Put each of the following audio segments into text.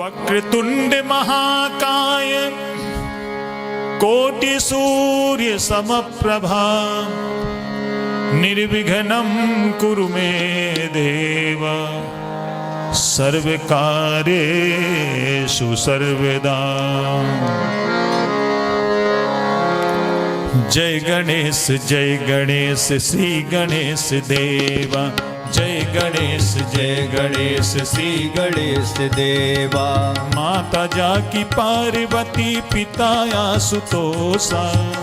वक्रतुंड महाकाय कोटि सूर्य समप्रभा निर्विघ्नं कुरु मे देव सर्वकार्येषु सर्वदा। जय गणेश श्री गणेश देवा। जय गणेश श्री गणेश देवा। माता जाकी पार्वती पिता आशुतोषा।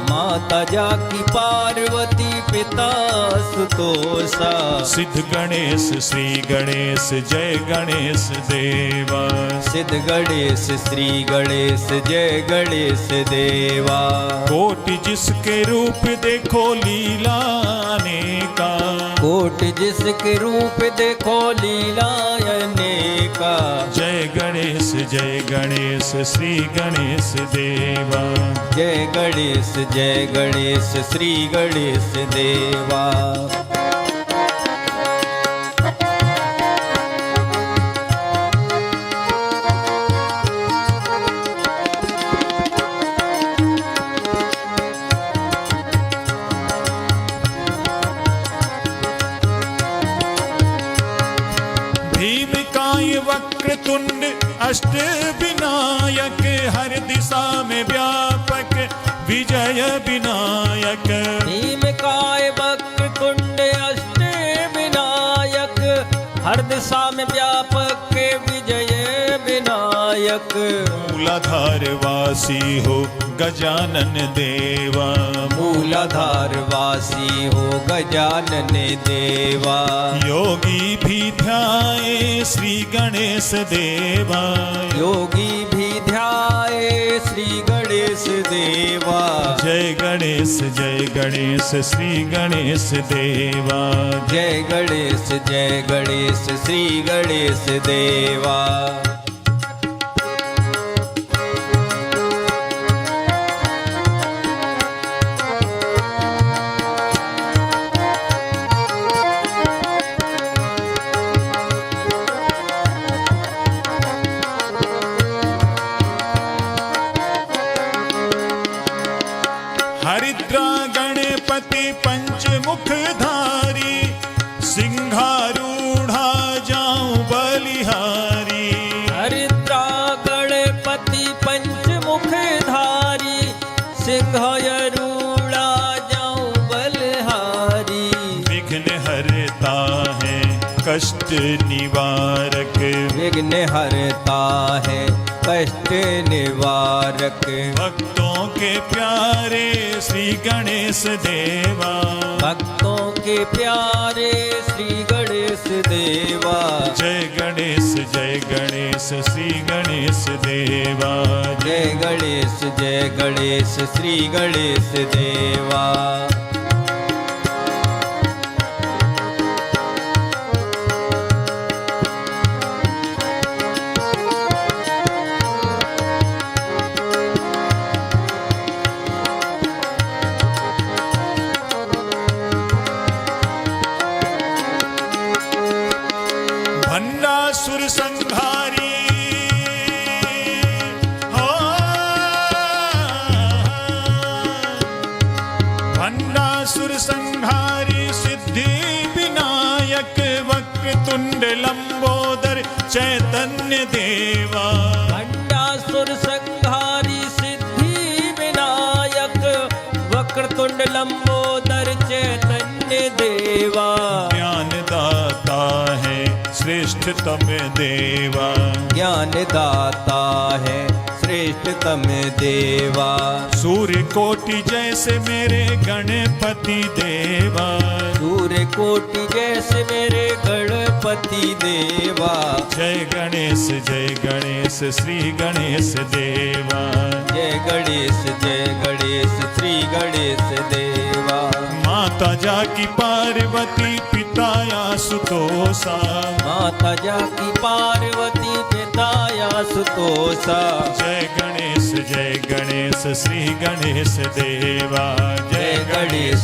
माता जाकी पार्वती पिता आशुतोषा। सिद्ध गणेश श्री गणेश जय गणेश देवा। सिद्ध गणेश श्री गणेश जय गणेश देवा। कोटि जिसके रूप देखो लीला अनेका। कोटि जिसके रूप देखो लीला अनेका। जय गणेश श्री गणेश देवा। जय गणेश श्री गणेश देवा। भीमकाय वक्रतुंड अष्ट विनायक हर दिशा में व्यापक विजय विनायक। भीमकाय वक्रतुंड अष्ट विनायक हर दिशा में व्यापक विजय विनायक। मूलाधार वासी हो गजानन देवा। मूलाधार वासी हो गजानन देवा। योगी भी ध्याए श्री गणेश देवा। योगी भी ध्याए श्री गणेश देवा। जय गणेश श्री गणेश देवा। जय गणेश श्री गणेश देवा। हरिद्रा गणपति पंचमुखधारी सिंहारूढ़ा जाऊं बलिहारी। हरिद्रा गणपति पंचमुखधारी सिंहारूढ़ा जाऊं बलिहारी। विघ्न हरता है कष्ट निवारक। विघ्न हरता है कष्ट निवारक। भक्तों के प्यारे श्री गणेश देवा। भक्तों के प्यारे श्री गणेश देवा। जय गणेश श्री गणेश देवा। जय गणेश श्री गणेश देवा। भंडासुर संहारी हो। भंडासुर संहारी सिद्धि विनायक वक्रतुंड लंबोदर चैतन्य देवा। भंडासुर संहारी सिद्धि विनायक वक्रतुंड लंबोदर चैतन्य देवा। ज्ञान दाता है श्रेष्ठतम देवा। ज्ञान दाता है श्रेष्ठतम देवा। सूर्य कोटि जैसे मेरे गणपति देवा। सूर्य कोटि जैसे मेरे गणपति देवा। जय गणेश श्री गणेश देवा। जय गणेश श्री गणेश देवा। माता जाकी पार्वती पिता आशुतोषा। माता जाकी पार्वती पिता आशुतोषा। जय गणेश श्री गणेश देवा। जय गणेश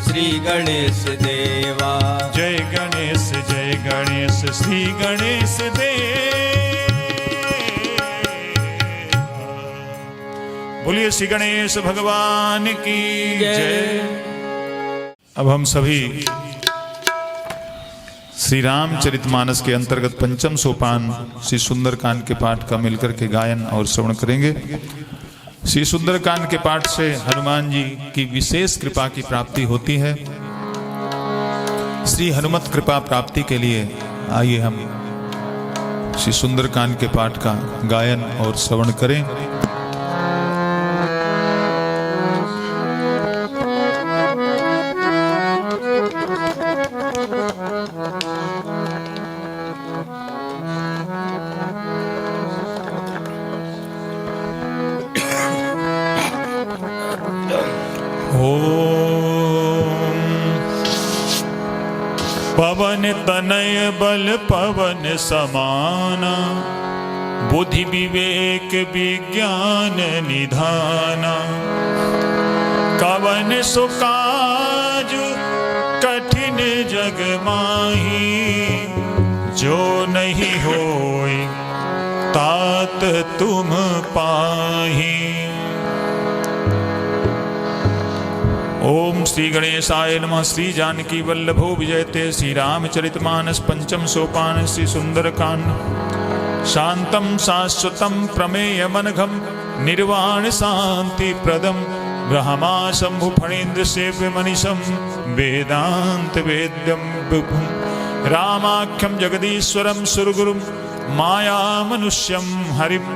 श्री गणेश देवा। जय गणेश श्री गणेश देवा। बोलिए श्री गणेश भगवान की जय। अब हम सभी श्री रामचरितमानस के अंतर्गत पंचम सोपान श्री सुंदरकांड के पाठ का मिलकर के गायन और श्रवण करेंगे। श्री सुंदरकांड के पाठ से हनुमान जी की विशेष कृपा की प्राप्ति होती है। श्री हनुमत कृपा प्राप्ति के लिए आइए हम श्री सुंदरकांड के पाठ का गायन और श्रवण करें। पवन तनय बल पवन समाना, बुद्धि विवेक विज्ञान निधाना। कवन सुकाज कठिन जग माही, जो नहीं होय तात तुम पाही। ओम श्री गणेशाय नमः। श्री जानकी वल्लभो विजयते। श्री रामचरितमानस पंचम सोपान श्री सुंदरकांड। शांतम शाश्वतम प्रमेयमनघम, निर्वाण शांति प्रदम, ब्रह्मा शंभु फणीन्द्र सेव्य मनीषम, वेदांत वेद्यम विभुम। रामाख्यम जगदीश्वरम सुरगुरुम, माया मनुष्यम हरिम,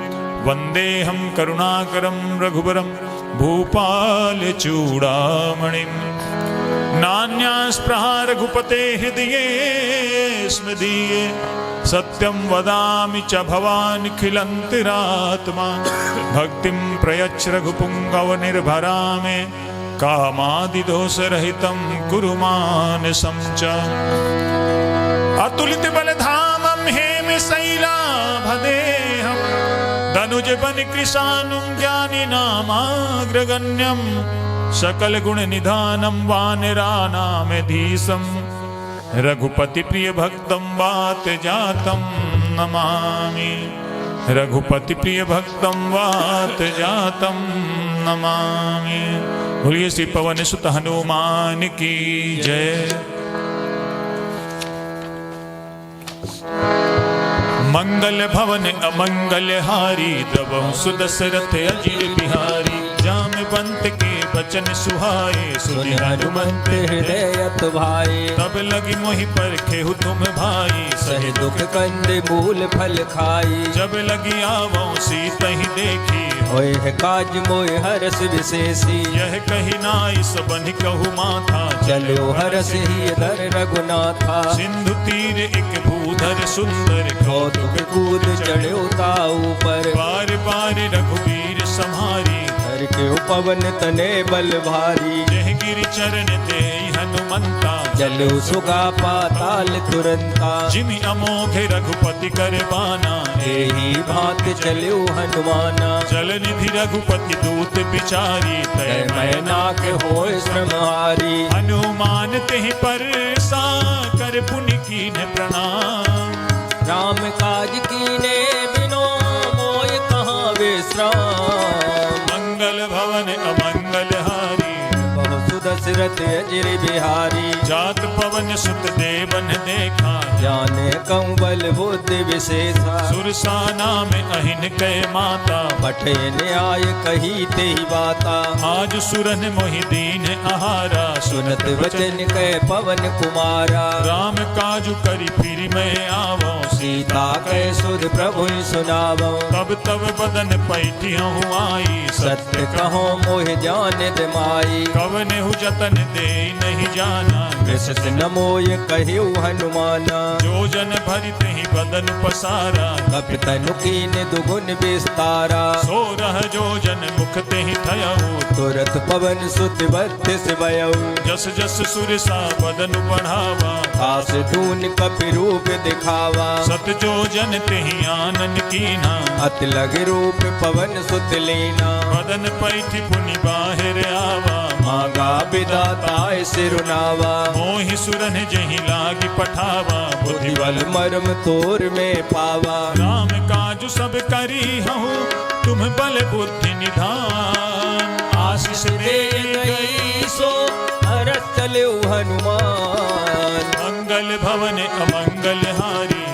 वंदेहम करुणाकरम रघुबरम, भूपाल चूड़ामणिम। नान्यास्पृहा रघुपते हृदये स्मदीये, सत्यं वदामि च भवान् खिलन्तिरात्मा। भक्तिं प्रयच्छ रघुपुङ्गव निर्भरा मे, कामादिदोषरहितं कुरु मानसं च। अतुलित बलधामं हेमशैलाभदेहं, धनुज बन कृशानुं ज्ञानी नामाग्रगण्यं, सकल गुण निधानं वानराणामेधीशं, रघुपति प्रिय भक्तं वात जातं नमामि। रघुपति प्रिय भक्तं वात जातं नमामि। बोलिए श्री पवन सुत हनुमान की जय। मंगल भवन अमंगल हारी, द्रवहु सुदशरथ अजिर बिहारी। जामवंत के बचन सुहाए, सुनि हनुमंत हृदय भाई। तब लगी मोहि परखेहु तुम भाई, सहि दुख कंद मूल फल खाई। जब लगी आवो सीतहि देखी, होय है काज मोय हरस विशेषी। यह कही नाई सबनि कहु माथा, चलो हरस ही धर रघुनाथा। सिंधु तीर एक भूधर सुंदर, कौतुक कूद चढ़ो ताऊ पर। बार बार रघुवीर सम्हारी, हर के पवन तने बल भारी। जह गिरि चरण दे हनुमंता, चलो सुगा पाताल तुरंता। जिमि अमोघ रघुपति कर बाना, एही भांत चलो हनुमाना। जल निधि रघुपति दूत बिचारी, तय मैनाक होय श्रमहारी। हनुमान तेहि पर सा कर पुनि कीन्ह प्रणाम। राम काज कीने बिनो मोय कहाँ विश्राम। मंगल भवन अमंगल हारी, बहु सुदशरथ अजिर बिहारी। जात पवन सुत देवन देखा, जाने कंवल बुद्धि विशेषा। सुरसाना में अहिन कै माता, पठे न्याय कही तेहि बाता। आज सुरन मोहि दीन आहारा, सुनत वचन कै पवन कुमारा। राम काजु करि फिर मैं आवो, सीता कै सुध प्रभु सुनावो। तब तब बदन पैठियहु आई, सत्य कहो मोह जान माई। कवनेहु जतन दे नहीं जाना, कृष्ण न मोय कहिउ हनुमाना। जो जन भरित ही बदन पसारा, कपितनु कीन दुगुन विस्तारा। सो रह जो जन मुख ते ही थयऊ, तुरत पवन सुत बत्तिस भयउ। जस जस सुरसा बदन बढ़ावा, आस दून कपि रूप दिखावा। सत जो जन ते ही आनन कीना, अत लग रूप पवन सुत लीना। बदन पैठ पुनि बाहिर आवा, मांगा विदाताय सिरुनावा मोहि सुरन जहि लागी पठावा बुद्धि बल बुद्धिबल मर्म तोर में पावा राम काजु सब करी हूँ तुम बल बुद्धि निधान आशीष दे गई सो हरत चले हनुमान मंगल भवन अमंगल हारी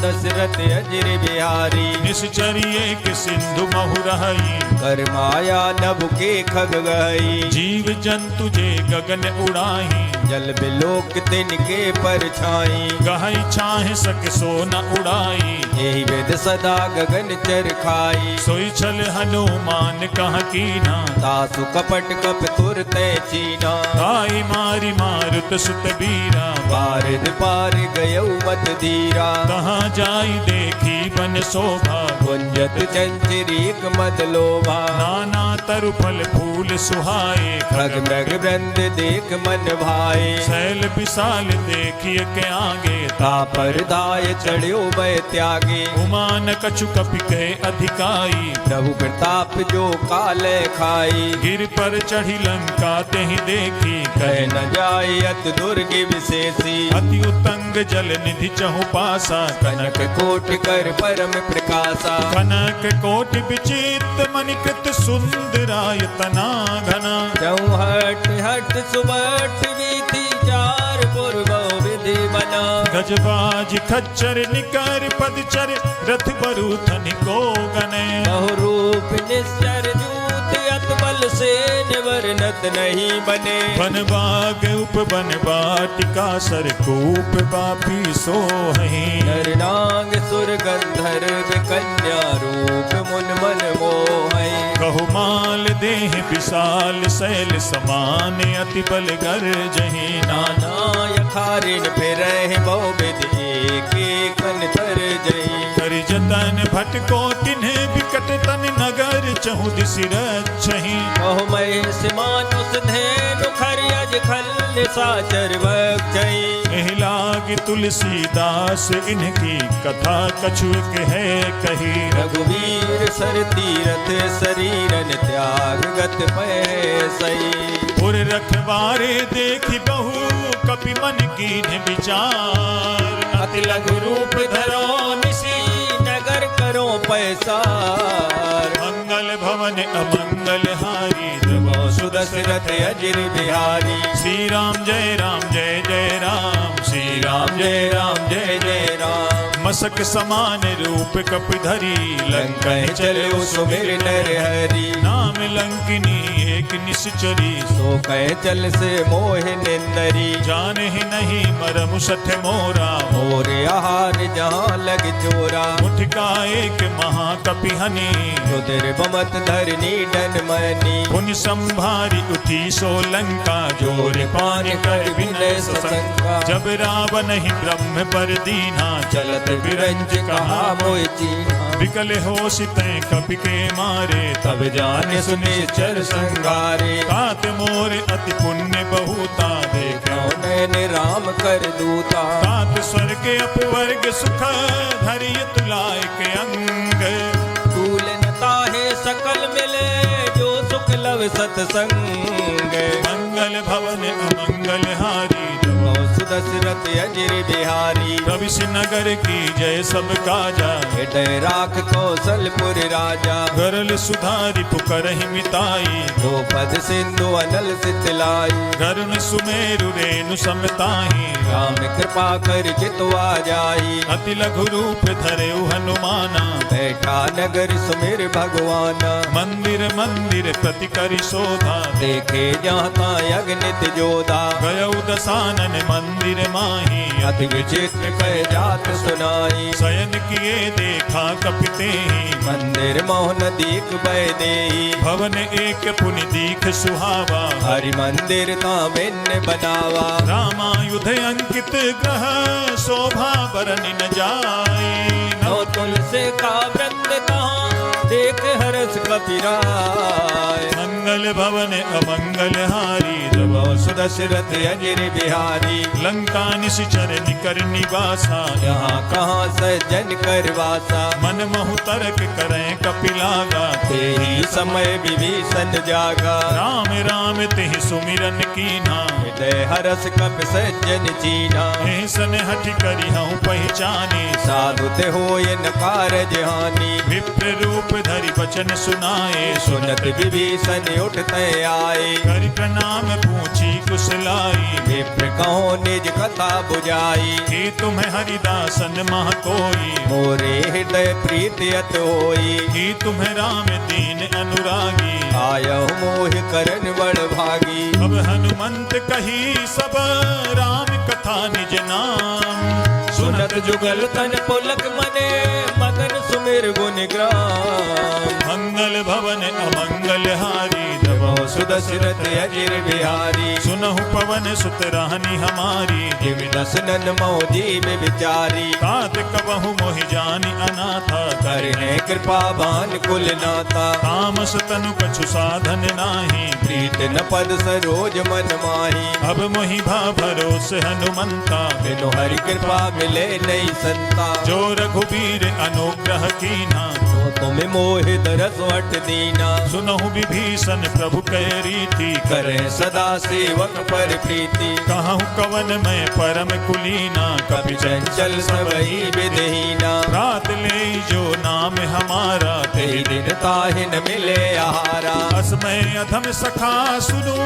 दशरथ अजर बिहारी निश्चर्य के सिंधु महु रही कर माया नभ के खग गई जीव जंतु जे गगन उड़ाही जल बिलोक तिनके परछाई गहई छाहे सक सो न उड़ाई यही वेद सदा गगन चर खाई सोई छल हनुमान कह कीना तासु कपट कप तुर तय चीना ताई मारी मारुत सुत बीरा पारिद पार गयौ मत धीरा कहाँ जाई देखी बन शोभा गुंजत चंचरीक मद लोभा नाना तरु फल फूल सुहाए खग मृग वृंद देख मन भाए शैल विशाल देखिए के आगे तापर दाय चढ़्यो भय त्यागे उमान कछु कपि के अधिकाई प्रभु प्रताप जो काल खाई गिर पर चढ़ी लंका तेहि देखी कह न जाय अत दुर्ग विशेषी अति उतंग जल निधि चहु पासा कनक कोट कर परम प्रकाशा कनक कोटि विचित्र मणिकृत सुंदरायतना घना चौहट हट सुबट विधि चार पूर्व विधि बना गजबाज खच्चर निकर पदचर रथ बरूथन को गने बहुरूप निश्चर जूत अत बल से निवर्णत नहीं बने वन बाग उप वन बाटिका सरकूप बापी सोहि नरनांग सुर गंधर्व कन्या रूप मुन मन मोहै कहु माल देह विशाल शैल समान अति बल गर जही नाना नाना यखारिन फिर बहु विधि एक कर जई कर जतन भटको तिन्ह विकट तन नगर चहु दिसि रक्षहि बहु महेश मानुष धेनु खरियज खल साचर बक्षई एहि लाग तुलसीदास इनकी कथा कछुक है कही रघुवीर सर तीरथ शरीरन त्याग गत पैसई पुर रखवारे देखि बहु कपि मन कीन्ह विचार अति लघु रूप धरो निशी नगर करो पैसार मंगल भवन अमंगल हारी सुदशरथ अजिर बिहारी श्री राम जय जय राम श्री राम जय राम जय जय राम मसक समान रूप कप धरी लंका चलो सुमिर नर हरि नाम लंकिनी एक निश्चरी सो कह चल से मोह निंदरी जान ही नहीं मरम सठ मोरा मोर आहार जहाँ लग चोरा मुठका एक महाकपि हनी रुद्र बमत धरनी डन मनी पुनि संभारी उठी सो लंका जोर पान कर विनय सशंका जब रावण ही ब्रह्म पर दीना चलत बिरंज कहा मोह चीना विकल हो सिते कपि के मारे तब जाने सुने चर संगारे तात मोर अति पुण्य बहुता देख नैन राम कर दूता तात स्वर्ग अपवर्ग सुख धरिय तुलाय के अंग तूलनता है सकल मिले जो सुख लव सतसंग मंगल भवन अमंगल हारी सुदशरथ अजिर बिहारी रवि नगर की जय सब काजा हृदय राख कौशलपुर राजा गरल सुधारी पुकरहि मिताई द्रौपद सिंधु अनल सितलाई गरुण सुमेरु रेणु समताही राम कृपा कर जितवा जाई अति लघु रूप धरे हनुमाना बैठा नगर सुमिर भगवाना मंदिर मंदिर प्रति करि शोभा देखे जाता अग्नित जोधा गयौ दसानन मंदिर माही अति विचित्र कह जात सुनाई शयन किए देखा कपिते मंदिर मोहन दीक बह देई भवन एक पुनि दीख सुहावा हरि मंदिर ता भिन्न बनावा रामायुध अंकित ग्रह शोभा बरन न जाई नौ तुलसी का वृंद कहाँ देख हरस कपिराय। मंगल भवन अमंगल हारी प्रभो सुदशरथ अजिर बिहारी। लंका निश्चर निकर निवासा यहाँ कहाँ सज्जन कर वासा। मन महु तर्क करें कपिलागा ते ही समय विभीषण जागा। राम राम तेहि सुमिरन कीना हृदय हरस कपि सज्जन चीना। ऐसन हठ करी हूँ पहचाने साधु ते होय न कारज हानि। विप्र रूप धरि वचन सुनाए सुनत विभीषण उठते आए। कर प्रणाम पूछी कुशलाई विप्र कहो निज कथा बुझाई। हे तुम्हें हरिदासन मह कोई मोरे हृदय प्रीति अत होई। हे तुम्हें राम दीन अनुरागी आयहु मोहि करन बड़ भागी। अब हनुमंत कही सब राम कथा निज नाम सुनत जुगल तन पुलक मने मगन सुमिर गुण ग्राम। मंगल भवन अमंगल हारी प्रभो सुदशरथ अजिर बिहारी। सुनहु पवन सुत रानी हमारी जिम दसनन मो जीव विचारी। तात कबहु मोहि जानी अनाथा करने कृपा बान कुल नाता। तामस तनु कछु साधन नाही प्रीत न पद सरोज मन माही। अब मोहि भा भरोस हनुमंता बिनु हरि कृपा मिले नहीं संता। जो रघुबीर अनुग्रह कीना तो तुम्हें मोहित रस वट दीना। सुनहु विभीषण प्रभु कह रीति करे सदा सेवक पर प्रीति। कहूँ कवन में परम कुलीना कपि चंचल सबई विधहीना। रात ले जो नाम हमारा ते दिन ताहि न मिले आहारा। असमय अधम सखा सुनो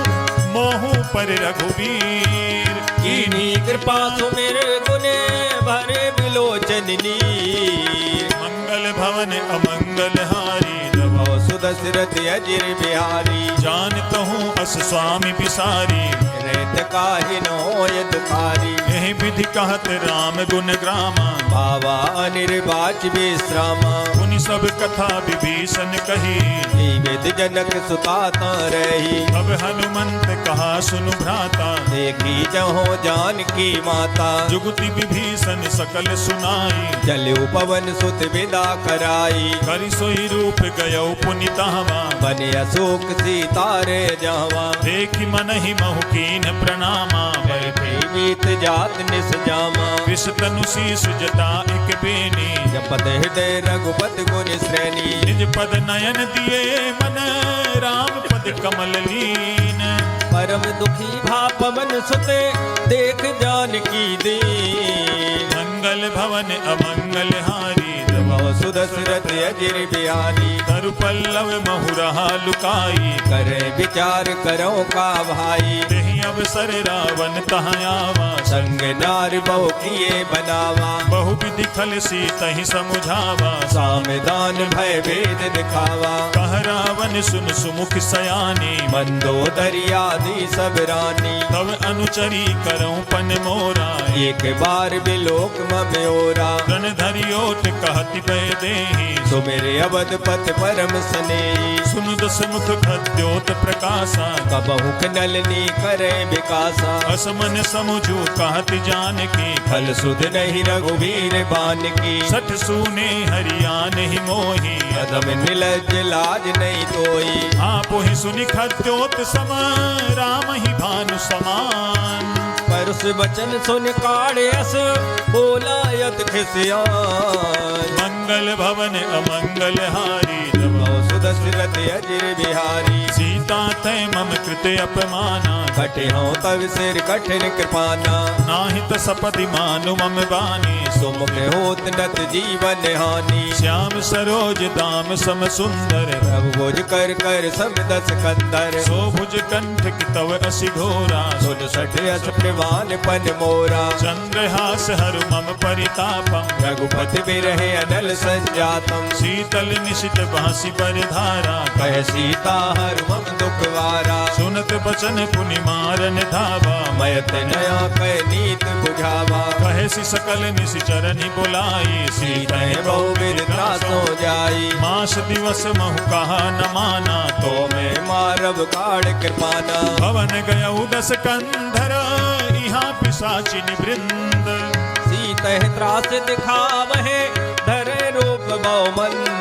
मोहु पर रघुवीर कीनी कृपा सुमिर गुने भरे बिलोचन नीर। मंगल भवन अमंगल हारी प्रभो सुदशरथ अजिर बिहारी। जानत हूँ अस स्वामी बिसारी रेत काहि न होय दुखारी। यही विधि कहत राम गुण ग्रामा बाबा अनिर्वाच विश्रामा। उन सब कथा विभीषण कही जीवित जनक सुताता रही। अब हनुमंत कहा सुनु भ्राता देखी जहो जानकी माता। जुगति विभीषण सकल सुनाई चलु पवन सुत विदा कराई। करि सोई रूप गयो पुनितावा बने अशोक सीतारे जावा। देखि मन ही महु कीन प्रणामा बैठे मीत जात निस जामा। विष तनु शीस जटा एक बेनी जपत हृदय रघुपत गुण श्रेणी। निज पद नयन दिए मन राम पद कमल लीन परम दुखी भा पवन सुते देख जानकी दीन। मंगल भवन अमंगल हारी प्रभो सुदशरथ अजिर बिहारी। तरु पल्लव महु रहा लुकाई करे विचार करो का भाई। तेहि अवसर रावण तहाँ आवा संग नार बहु किए बनावा। बहु विधि खल सी तहि समुझावा सामदान भय भेद दिखावा। कह रावण सुन सुमुख सयानी मंदोदरी आदि सब रानी। तब अनुचरी करऊं पन मोरा एक बार बिलोक मम्योरा। रण धरियोट कहति पै देहि सुमेरे अवध पथ परम स्नेही। सुनु दस मुख खद्योत प्रकाशा कबहु नलनी करे विकासा। असमन समुझू कहति जानकी फल सुध नहीं रघुवीर बान की। सठ सूने हरियान ही मोही अदम निलज लाज नहीं तोई। आप ही सुनि खद्योत सम राम ही भानु समान परुष वचन सुन काढ़े अस बोला यत खिसियान। मंगल भवन अमंगल हारी प्रभो सुदशरथ अजिर बिहारी। सीता तय मम कृते अपमाना कटे हो तव सिर कठिन कृपाना। नाहित सपदि मानु मम बानी सुमुख होत नत जीवन हानि। श्याम सरोज दाम सम सुंदर प्रभु भुज कर कर सब दस कंदर। शोभुज कंठ की तव असि घोरा सुन सठ अस प्रवान पन मोरा। चंद्रहास हरु मम परितापम रघुपति बिरहे अनल संजातम। शीतल निशित बांसी पर धारा कह सीता हर मम दुखवारा। सुनत बचन पुनि मारन धावा मयत नया कह नीत बुझावा। कहे सि सकल निशिचरनि बुलाई सीता बहु विरता सो जाई। मास दिवस महु कहा न माना तो मैं मारब काढ़ कृपाना। भवन गयउ दस कंधर यहाँ पिशाचिन वृंद सीता त्रास दिखावहे धरे रूप बहु मंद।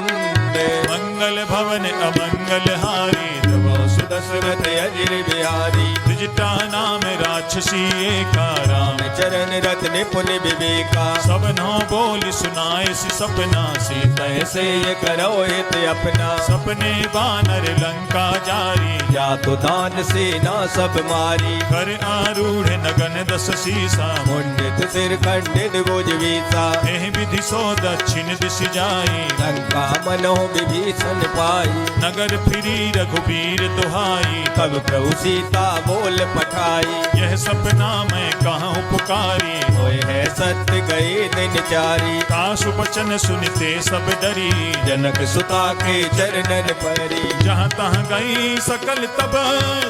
मंगल मंगल भवन अमंगल हारी तब सुदशरथ अजिर बिहारी त्रिजटा नाम राक्षसी एका राम चरण रत निपुण विवेका सब नौ बोल सुनाए सी सपना सीता ऐसे ये करो हित अपना सपने बानर लंका जारी या तो दान सेना सब मारी कर आरूढ़ नगन दस सीसा मुंडित सिर खंडित भुज वीसा एह विधि सो दक्षिण दिश जाई लंका मनो विभीषण पाई नगर फिरी रघुबीर दुहाई तब प्रभु सीता बोल पठाई यह सपना मैं कहाँ पुकारी होए है सत्य गए दिन चारी काशु बचन सुनते सब डरी जनक सुता के चरणन परी जहाँ तहाँ गई सकल तब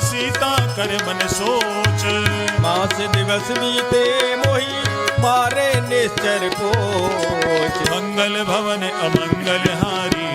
सीता कर मन सोच मास दिवस बीते मोही मारे निश्चर पोच मंगल भवन अमंगल हारी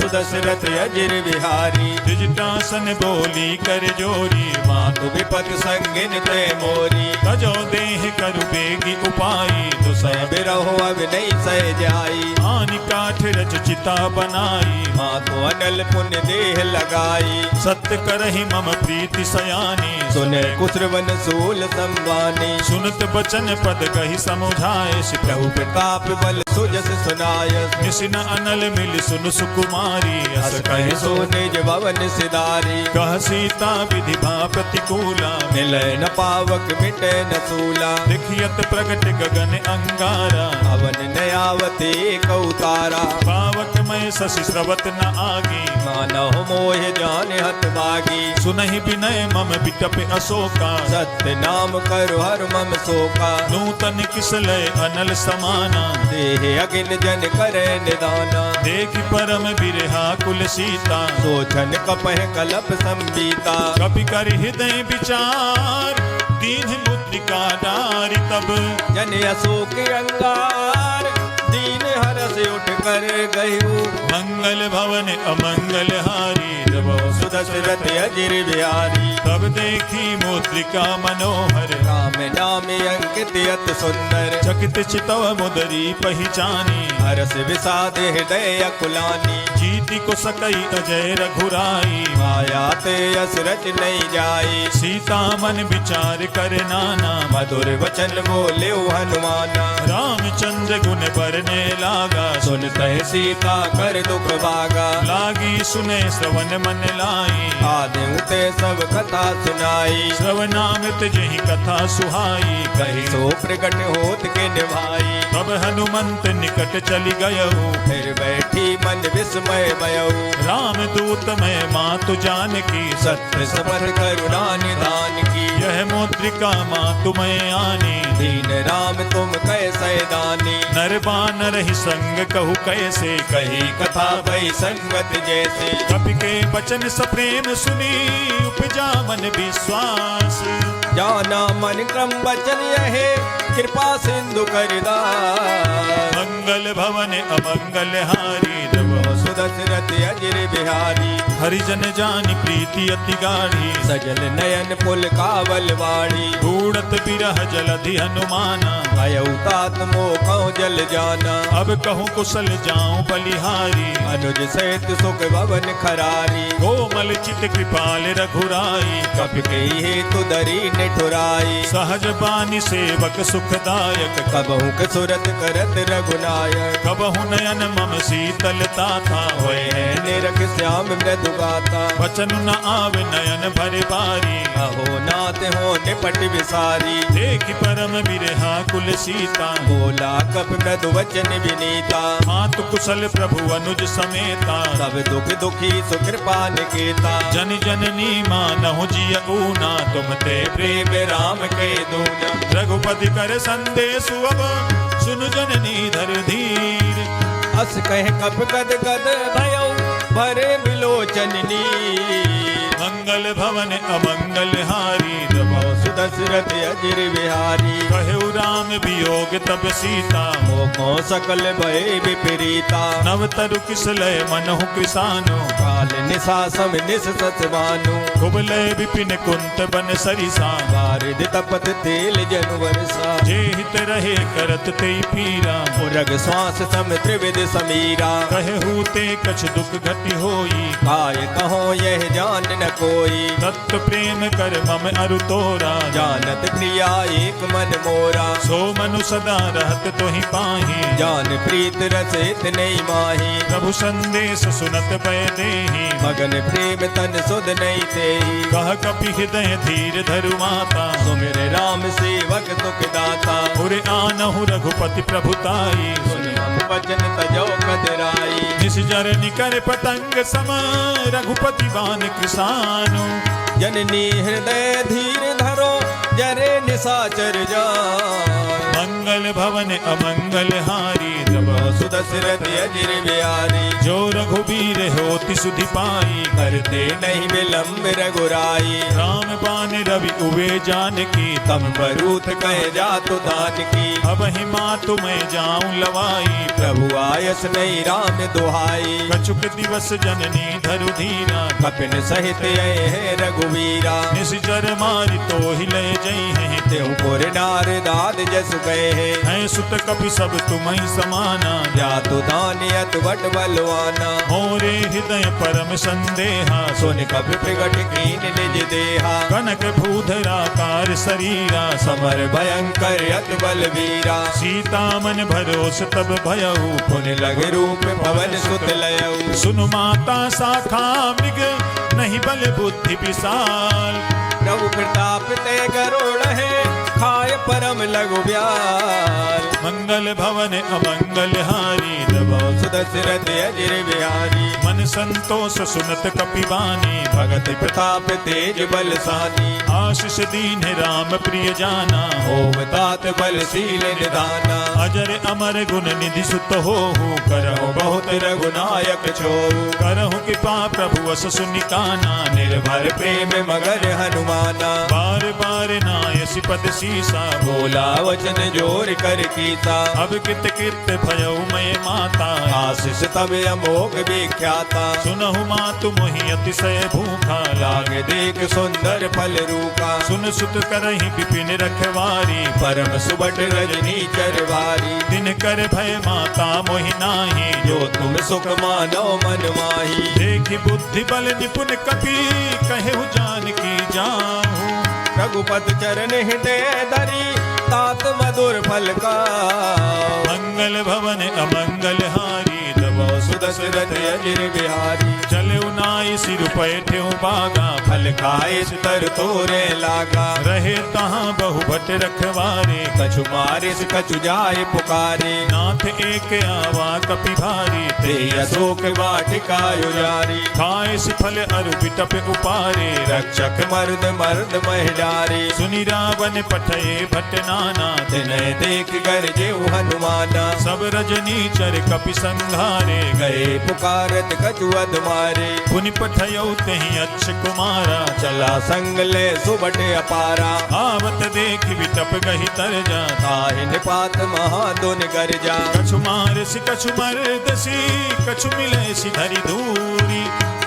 सुदशरथ अजिर बिहारी द्विजटासन बोली कर जोरी मातु विपत संगिन ते मोरी तजो देह करु बेगी उपाई तो सह बिरहो अब नहीं सह जाई आनि काठ रच चिता बनाई मातु अनल पुण्य देह लगाई सत्य करहि मम प्रीति सयानी सुने कुसुरवन सूल संवानी सुनत बचन पद कहि समुझाए प्रभु प्रताप बल सुजस सुनाय निसिन अनल मिल सुन सुकुमारी हस कहे सो निज भवन सिधारी कह सीता विधि भा प्रतिकूला मिले न पावक मिटे न सूला देखियत प्रगट गगन अंगारा अवन नयावते कौतारा पावक में शशि स्रवत न आगी मानव मोह जान हत बागी सुनहि विनय मम बिटप अशोका सत्य नाम करो हर मम शोका नूतन किसलय अनल समाना देह अगिन जन करे निदाना देख परम बिरहा कुल सीता सोचन कपह कलप संबीता कपि कर हृदय विचार दीन मुद्रिका डारी तब जन अशोक अंगार दीन हरस उठ कर गयु मंगल भवन अमंगल हारी सुदशरथ अजिर बिहारी तब देखी मुद्रिका मनोहर राम नाम अंकित अत सुंदर चकित चितव मुदरी पहचानी हरस विषाद हृदय अकुलानी जीति को सकई अजय रघुराई माया ते असरच नहीं जाई सीता मन विचार कर नाना मधुर वचन बोले हनुमाना रामचंद्र गुण बरने लागा सुनते सीता कर दुख भागा लागी सुने श्रवण मन लाई आदि उते सब कथा सुनाई श्रवणामृत जही कथा सुहाई कही सो प्रकट होत के निभाई तब हनुमंत निकट चली गयऊ फिर बैठी मन विस्मय भयऊ राम दूत में मातु जानकी सत्य सबर करुणा निधान की यह मुद्रिका मातु में आनी दीन राम तुम कैसे दानी नर बानर ही संग कहू कैसे कही कथा भई संगत जैसे कपि के वचन सप्रेम सुनी उपजा मन विश्वास जाना मन क्रम वचन यहे कृपा सिंधु करदा मंगल भवन अमंगल हारी सुदशरथ अजिर बिहारी हरिजन जानी प्रीति अति गाढ़ी सजल नयन पुल कावल वाणी बूढ़त बिरह जलधि हनुमाना अयउतात मोखौ जल जाना अब कहूँ कुशल जाऊं बलिहारी अनुज सहित सुख भवन खरारी कोमल चित कृपाल रघुराई कपि के हेतु दरी निठुराई सहज बानी सेवक सुखदायक कबहु के सुरत करत रघुनायक कबहु नयन मम शीतलता था होए है निरख श्याम मृदु गाता वचन न आवे नयन भरे बारी अहो नाथ हो निपट विसारी देख परम बिरहा कुल सीता बोला कप मृदु वचन विनीता मातु कुशल प्रभु अनुज समेता सब दुख दुखी सुकृपा निकेता जन जननी मानहु जिय ऊना तुम ते प्रेम राम के दूना रघुपति कर संदेश अब सुन जननी धर धीर अस कह कप गद गद भयो भरे बिलोचन नीर मंगल भवन अमंगल हारी प्रभु सुदशरथ अजिर बिहारी। कहु राम वियोग तब सीता, मोको सकल भय विपरीता। नव तरु किसलय मनहु कृसानु, काल निशा सम निस सतवानु। कुबलय विपिन कुंत बन सरिसा, बारिद तपत तेल जन वर्षा। जे हित रहे करत ते पीरा, उरग श्वास सम त्रिविध समीरा। कहु ते कछ दुख घटि होई, काय कहो यह जान न कोई। तत्व प्रेम कर मम अरु तोरा, जानत प्रिया एक मन मोरा। सो मनु सदा रहत तोहि पाहि, जान प्रीत रसित नहीं माही। प्रभु संदेश सुनत पय देहि, मगन प्रेम तन सुध नहीं तेहि। कह कपि हृदय धीर धरु माता, सुमिर राम सेवक तुक दाता। उरे आनहु रघुपति प्रभुताई, सुनि हम वचन तजो कदराई। निस जर निकर पतंग सम, रघुपति बान कृसानु। जननी हृदय धीर धरो, जरे निशाचर जान। मंगल भवन अमंगल हारी, तब सुदशरथ अजिर बिहारी। जो रघुबीर होति सुधि पाई, करते नहीं विलम्ब रघुराई। राम बान रवि उबे जानकी, तम बरूथ कह जातु दान की। अब ही मातु मैं जाऊं लवाई, प्रभु आयस नहीं राम दुहाई। कछुक दिवस जननी धरु धीरा, कपिन सहित आए है रघुवीरा। निश्चर मारि तो ही ले जई हैं, तेहु पुर नार दाद जस गए है सुत कपि सब तुम्हि समाना। जातु दानियत बट बलवाना। मोरे हृदय परम संदेहा, सुन कपि प्रगट कीन निज देहा। कनक भूधराकार शरीरा, समर भयंकर अत बलवीरा। सीता मन भरोस तब भयऊ, पुन लग रूप पवन सुत लयऊ। सुनु माता शाखा मृग, नहीं बल बुद्धि विशाल। प्रभु प्रताप ते गरुड़ है, खाय परम लघु ब्याल। मंगल भवन अमंगल हारी, तब सुदशरथ अजिर बिहारी। मन संतोष सुनत कपिवानी, भगत प्रताप तेज बलसानी। आशीष दीन राम प्रिय जाना, ओम तात बलशील निदाना। अजर अमर गुण निधि सुत होहु, करहु बहुत रघुनायक छोहु। करहु कृपा प्रभु अस सुनिकाना, निर्भर प्रेम मगर हनुमाना। बार बार नायसि पद सीसा, बोला वचन जोर कर कीता। अब कित कित भयउ मैं माता, आशीष तब अमोघ विख्याता। सुनहु मातु मोहि अतिशय भूखा, लाग देख सुंदर फल रूपा। सुन सुत करहि विपिन रखवारी, परम सुबट रजनी चरवारी। दिन कर भय माता मोहि नाही, जो तुम सुख मानो मन माही। देखि बुद्धि बल निपुण कपि, कहु जानकी जाहू। रघुपत चरण हृदय धरी, तात मधुर फल का। मंगल भवन अमंगल हारी, तब सुदशरथ अजिर बिहारी। चले नाई सिर पैठ्यु बागा, फल खाए तर तोरे लागा। रहे तहाँ बहु भट रखवारे, कछु मारिस कछु जाय पुकारे। नाथ एक आवा कपि भारी, ते अशोक वाटिका उजारी। खाए फल अरु बिटप उपारे, रक्षक मर्द मर्द महिडारी। सुनि रावण पठये भट नाना, तिनय देख गरजे हनुमाना। सब रजनी चर कपि संघारे, गए पुकारत कछु अध मारे। पुनि पठयौ तेहि अच्छ कुमारा, चला संग ले सुबट अपारा। आवत देख बिटप गहि तरजा, ताहि निपात महादुन गरजा। कछु मारसि कछु मरदसी, कछु मिलैसि धरि दूरी।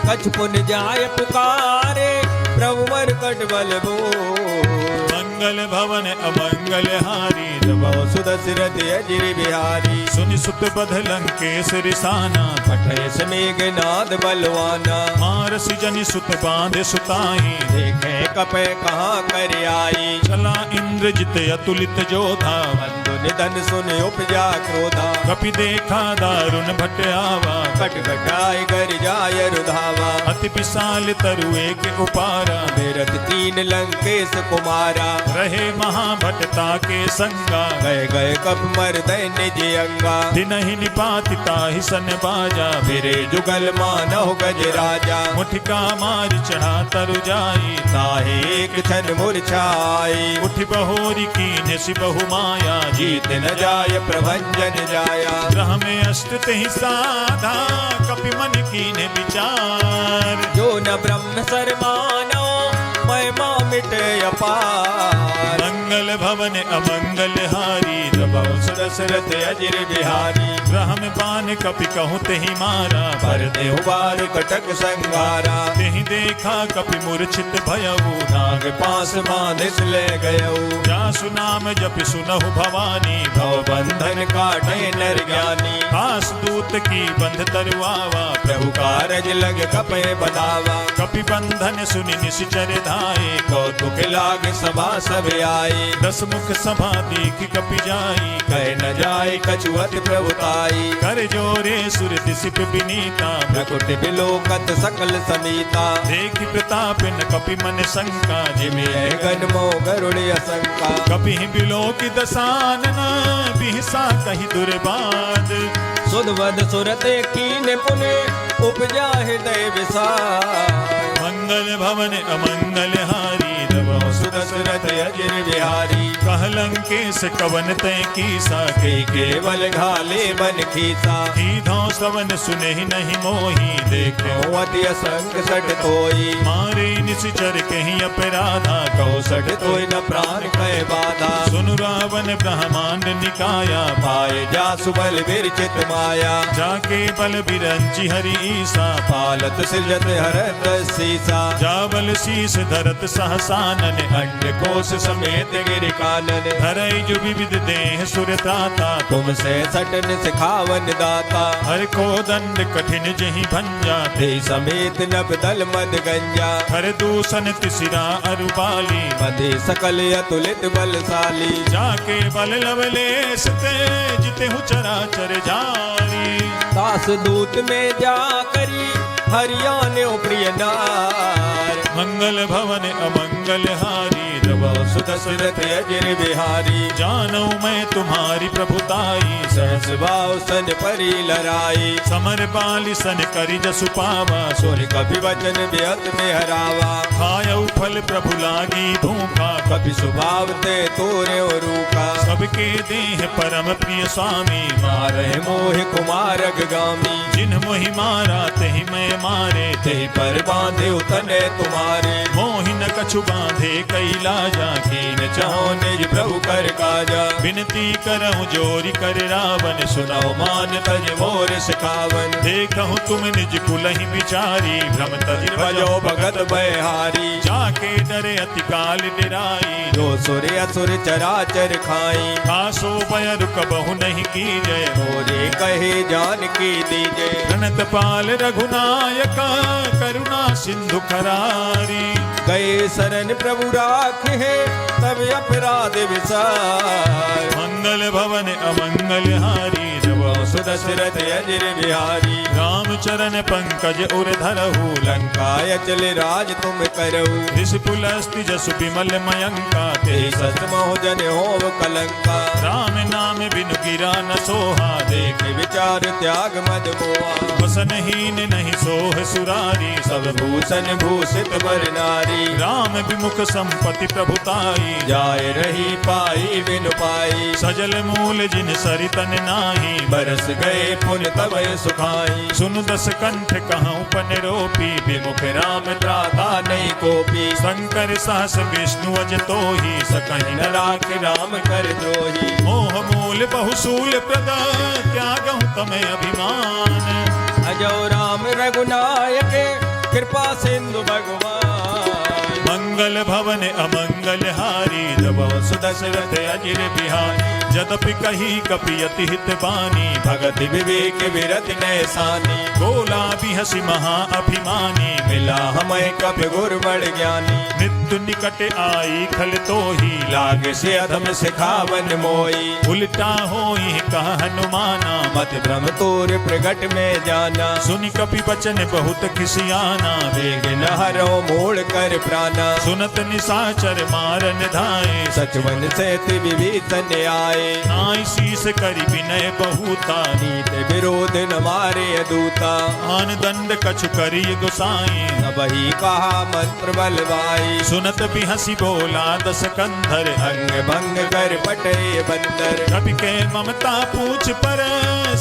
कछु पुन जाय पुकारे, प्रभु मरकट बल बोल। मंगल भवन अमंगल हारी, तब सुदशरथ अजिर बिहारी। सुनि सुत बध लंकेश रिसाना, पठय मेघनाद बलवाना। मारसि जनि सुत बांधे सुताई, देखे कपे कहाँ कर आई। चला इंद्रजित अतुलित जोधा, बंधु निधन सुन उपजा क्रोधा। कपि देखा दारुण भट आवा, कट कटाई कर जाय रुधावा। अति विशाल तरु एक उपारा, मेरठ तीन लंकेश कुमारा। रहे महाभटता के संगा, गए गए कप मर निज अंगा। दिनहि निपाति ताहि सन बाजा, मेरे जुगल मानव गज राजा। मुठिका मारि चढ़ा तरु जाई, ताहे एक क्षण मूर्छाई। उठ बहोरी कीन्ह सि बहु माया, जीत न जाय प्रभंजन जाया। ग्रह में अष्ट तेहि साधा, कपि मन कीन्ह विचार। जो न ब्रह्म सर मानो, महिमा मिटे अपार। मंगल भवन अमंगल हारी प्रभु सुदशरथ अजिर बिहारी। ब्रह्म बान कपि कहूँ तेहि मारा पर देहु बार कटक संगारा। तेहि देखा कपि मूर्छित भयऊ नाग पास बांधिस ले गयऊ। जासु नाम जपि सुनहु भवानी भव बंधन काटे नर ज्ञानी। खास दूत की बंध तरुआवा प्रभु कारज लग कपे बनावा। कपि बंधन सुनि निश्चर धाये कौतुक लाग सभा सब आई। दस मुख सभा देख कपि जाई कह न जाय कछुअत प्रभुताई। कर जोरे सुर दिसिप बिनीता प्रकुट बिलोकत सकल समीता। देखि प्रताप न कपि मन शंका जिमे गण मो गरुड़ असंका। कपि बिलोकि दसानन बिहसा कहि दुर्बाद सुधवद सुरते कीन पुने उपजा हृदय विसार। मंगल भवन अमंगल हारी सुदशरथ अजिर बिहारी। कहलंकेश कवन तय कीसा के केवल घाले बन खीसा। कीधौ सवन सुने नहीं मोही देखे अति असंग सट तोई। मारे निश्चर कहीं अपराधा कौसठ तोय न प्राण कह बाधा। सुनु रावण ब्रह्मांड निकाया पाए जा सुबल विरचित माया। जाके बल बिरंची हरि ईसा पालत सृजत हरत सीसा। जावल शीस धरत सहसानन अंड कोश समेत गिर कानन। धरई जो विविध देह सुरताता तुमसे सटन सिखावन दाता। हर को दंड कठिन जही भंजा ते समेत नभ दल मद गंजा। हर दूषण तिसिरा अरुबाली मधे सकल अतुलित बलशाली। जाके बल लवलेश ते जितेहु चराचर जारी। दास दूत में जा करी हरियाणे प्रिय नार। मंगल भवन अमंगल हारी सुदशरथ अजिर बिहारी। जानू मैं तुम्हारी प्रभुताई सहस भाव सन परी लड़ाई। समर बाली सन करी जसु पावा सुन कभी वचन बेअत में हरावा। खायऊ फल प्रभु लागी भूखा कभी स्वभाव ते तोरे रूखा। सबके देह परम प्रिय स्वामी मारे मोह कुमार गामी। जिन मोहि मारा तेहि मैं मारे तेहि पर बांधे उतने तुम्हारे। मोहि न कछु बांधे कैलाजा कीन चाहो निज प्रभु कर काजा। विनती करहु जोरी कर रावण सुनाओ मान तज मोर सिखावन। देखहु तुम निज कुलहि बिचारी भ्रम तज भजो भगत बहारी। जाके डरे अति काल डिराई जो सुर असुर चराचर खाई। खासो भय रुक बहु नहीं की जय मोरे कहे जान की दीजे। प्रणत पाल रघुनायक करुणा सिंधु खरारी। गए शरण प्रभु राख है तब अपराध विसार। मंगल भवन अमंगल हारी सुदशरथ अजिर बिहारी। राम चरण पंकज उर धरहु लंकाय चले राज तुम करहु। ऋषिपुलस्ति जसु विमल मयंका ते सत मोह जन होव कलंका। राम नाम बिनु गिरा न सोहा देख विचार त्याग मद मोहा। वसनहीन नहीं सोह सुरारी सब भूषण भूषित बर नारी। राम विमुख संपत्ति प्रभुताई जाय रही पाई बिनु पाई। सजल मूल जिन सरितन नाही बरस गए पुन तब सुखाई। सुनु दस कंठ कहूँ पन रोपी विमुख राम त्राता नहीं कोपी। शंकर सहस विष्णु अज तो ही सकहि न राख राम कर द्रोही। मोह मूल बहुसूल प्रद त्यागहु तमें अभिमान। अजो राम रघुनायक कृपा सिंधु भगवान। मंगल भवन अमंगल हारी सुदशरथ अजिर बिहारी। जदपि कही कपि अति हित बानी भगत विवेक विरत नैसानी। बोला बिहसी महा अभिमानी मिला हमें कप गुर बड़ ज्ञानी। मृत्यु निकट आई खल तो ही लाग से अधम सिखावन मोई। उल्टा होई कह हनुमाना मत भ्रम तोर प्रगट में जाना। सुनि कपि बचन बहुत खिसियाना वेग न हरो मोड़ कर प्राणा। सुनत निशाचर मारन धाये सचवन से विभीषण आए। नाई शीस करि विनय बहुता नीत विरोध न मारे दूता। आन दंड कछु करिय गोसाई वही कहा मंत्र बलवाई। सुनत बिहसी बोला दस कंधर अंग भंग कर पटे बंदर। कपि के ममता पूछ पर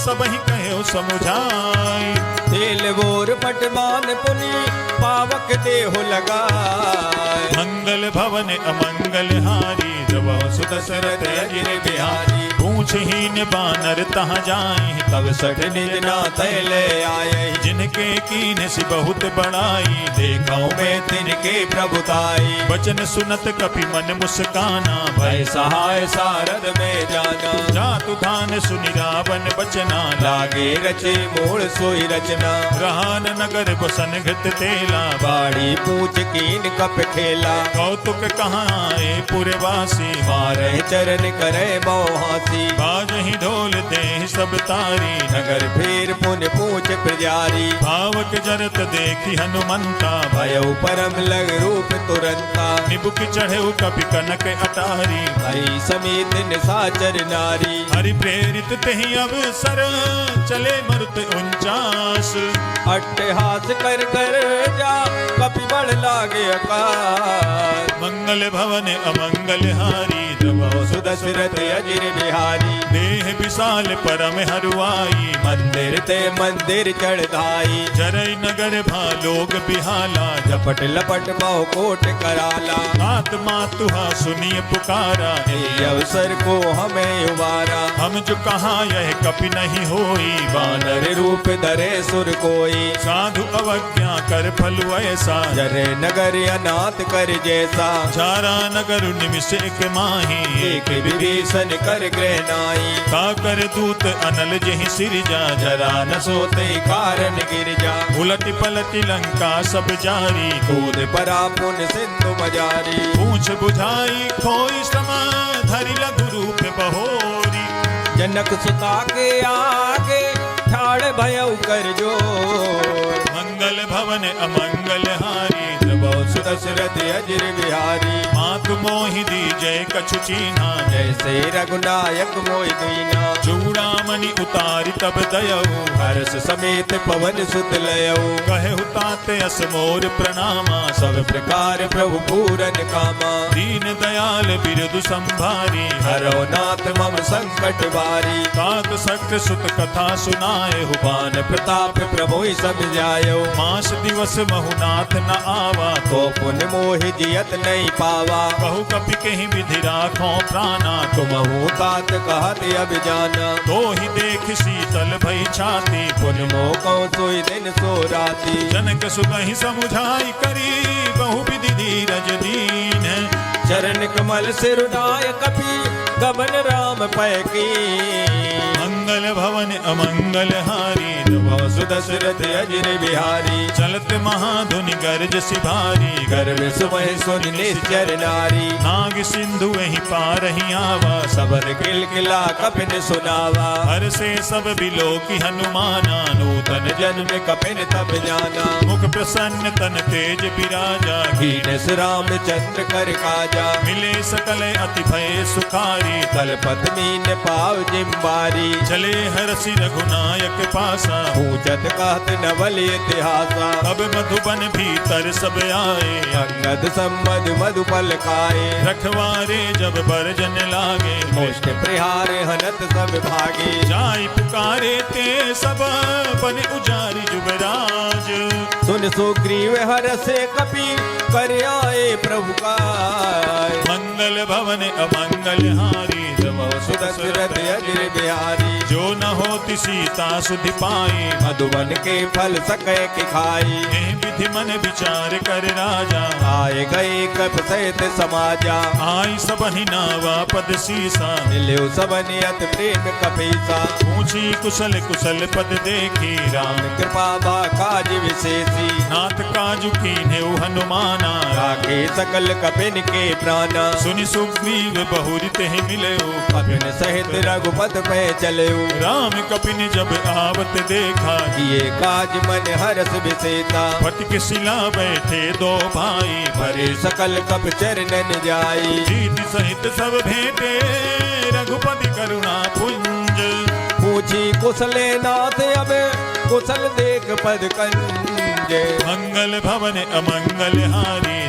सबहि कहो समुझाई। ते बेल बोर पटवान पुनि पावक देहो लगाए। मंगल भवन अमंगल हारी जब सुदशरथ अजिर बिहारी। पूछहीन बानर तहाँ जाई तब सठ निज नाथै ले आए। जिनके कीन सी बहुत बड़ाई देखौ में तिनके प्रभुताई। वचन सुनत कपि मन मुस्काना भय सहाय सारद में जाना। जातु धान सुनि रावण बचना लागे रचे मूल सोई रचना। रहान नगर बसन घृत तेला बाड़ी पूछ कीन कप खेला। कौतुक कहाँ आए पुरवासी मारे चरण करे मोहासी। बाजहि ढोल दे सब तारी नगर फेर पुन पूछ प्रजारी। भावक जरत देखी हनुमंता भयउ परम लग रूप तुरंता। निबुक चढ़े कपि कनक अटारी हरि समेत निशाचर नारी। हरि प्रेरित तेहि अवसर चले मरुत 49। अट्टहास कर कर जा कपि बड़ लागे अकाल। मंगल भवन अमंगल हारी जब सुदशरथ अजिर बिहारी। देह विशाल परम हरुआई मंदिर ते मंदिर चढ़ाई। जरई नगर भालोग बिहाला झपट लपट बहु कोट कराला। आत्मा तुहा सुनिए पुकारा ये अवसर को हमें उबारा। हम जो कहा यह कपि नहीं होई वानर रूप धरे सुर कोई। साधु अवज्ञा कर फलु ऐसा जरे नगर अनाथ कर जैसा। चारा नगर निमिष एक माही एक विभीषण कर ग्रह नाई। का कर दूत अनल जहि सिरजा जरा न सोते कारण गिर जा। उलट पलट लंका सब जारी कूद परा पुन सिंधु मजारी। पूछ बुझाई खोई समा धरि लघु रूप बहोरी। जनक सुता के आगे ठाड़ भयउ कर जोर। मंगल भवन अमंगल हारी सुदशरथ अजिर बिहारी। मातु मोहि दी जय कछु चीन्हा जैसे रघुनायक मोहि दीना। चूड़ामणि उतारि तब दयऊ हर्ष समेत पवन सुत लयऊ। कहे हुताते अस मोर प्रणामा सब प्रकार प्रभु पूरन कामा। दीन दयाल बिरदु संभारी हरो नाथ मम संकट बारी। तात सक्त सुत कथा सुनाए बान प्रताप प्रभु सब जायो। मास दिवस महुनाथ न आवा तो पुन मोहि जियत नहीं पावा। बहु कपि कहीं विधि राखो प्राणा तुमहु तात कहत अब जाना। तो ही देख शीतल भई छाती पुन मोको सोई दिन सो राती। जनक सुतहि समुझाई करी बहु विधि धीरज दीन। चरण कमल सिरुडाय कपि गमन राम पैकी। मंगल भवन अमंगल हारी सुदशरथ अजिर बिहारी। चलत महाधुनि गर्ज सिभारी गर्भ सुमह सुन निश्चर नारी। नाग सिंधु वही पार ही आवा सबन किलकिला कपिन सुनावा। हर से सब बिलो की हनुमाना नूतन जन्म कपिन तब जाना। मुख प्रसन्न तन तेज विराजा कीनस रामचंद्र कर काजा। मिले सकल अति भय सुखारी तलपत मीन पाव जिम्बारी। चले हरसि रघुनायक पासा पूछत कहत नवल इतिहासा। अब मधुबन भीतर सब आए अंगद संबद मधुपल खाए। रखवारे जब बरजन लागे मुष्ट प्रहार हनत सब भागे। जाई पुकारे ते सब बन उजारी जुबराज। सुन सुग्रीव हरसे कपि कर आए प्रभु का। मंगल भवन अमंगल हारी सुदशरथ अजिर बिहारी। जो न होती सीता सुधि पाई मधुबन के फल सके कि खाई। एह विधि मन विचार कर राजा आए गए कप सहित समाजा। आई सबहि नावा पद सीसा मिल्यो सबनि अति प्रेम कपीसा। पूछी कुशल कुशल पद देखी राम कृपा बा काज विशेषी। नाथ काजु कीन्हेउ हनुमाना राखे सकल कपिन के प्राणा। सुनि सुग्रीव बहुरि तेहि मिलयो कपिन सहित रघुपत पे चलयो। राम कपिन जब आवत देखा किए काज मन हरस विशेषा। फटक शिला बैठे दो भाई भरे सकल कप चरणन जाई। जीत सहित सब भेंटे रघुपति करुणा पुंज। पूछी कुशले नाथ अब कुशल देख पद कंज। मंगल भवन अमंगल हारी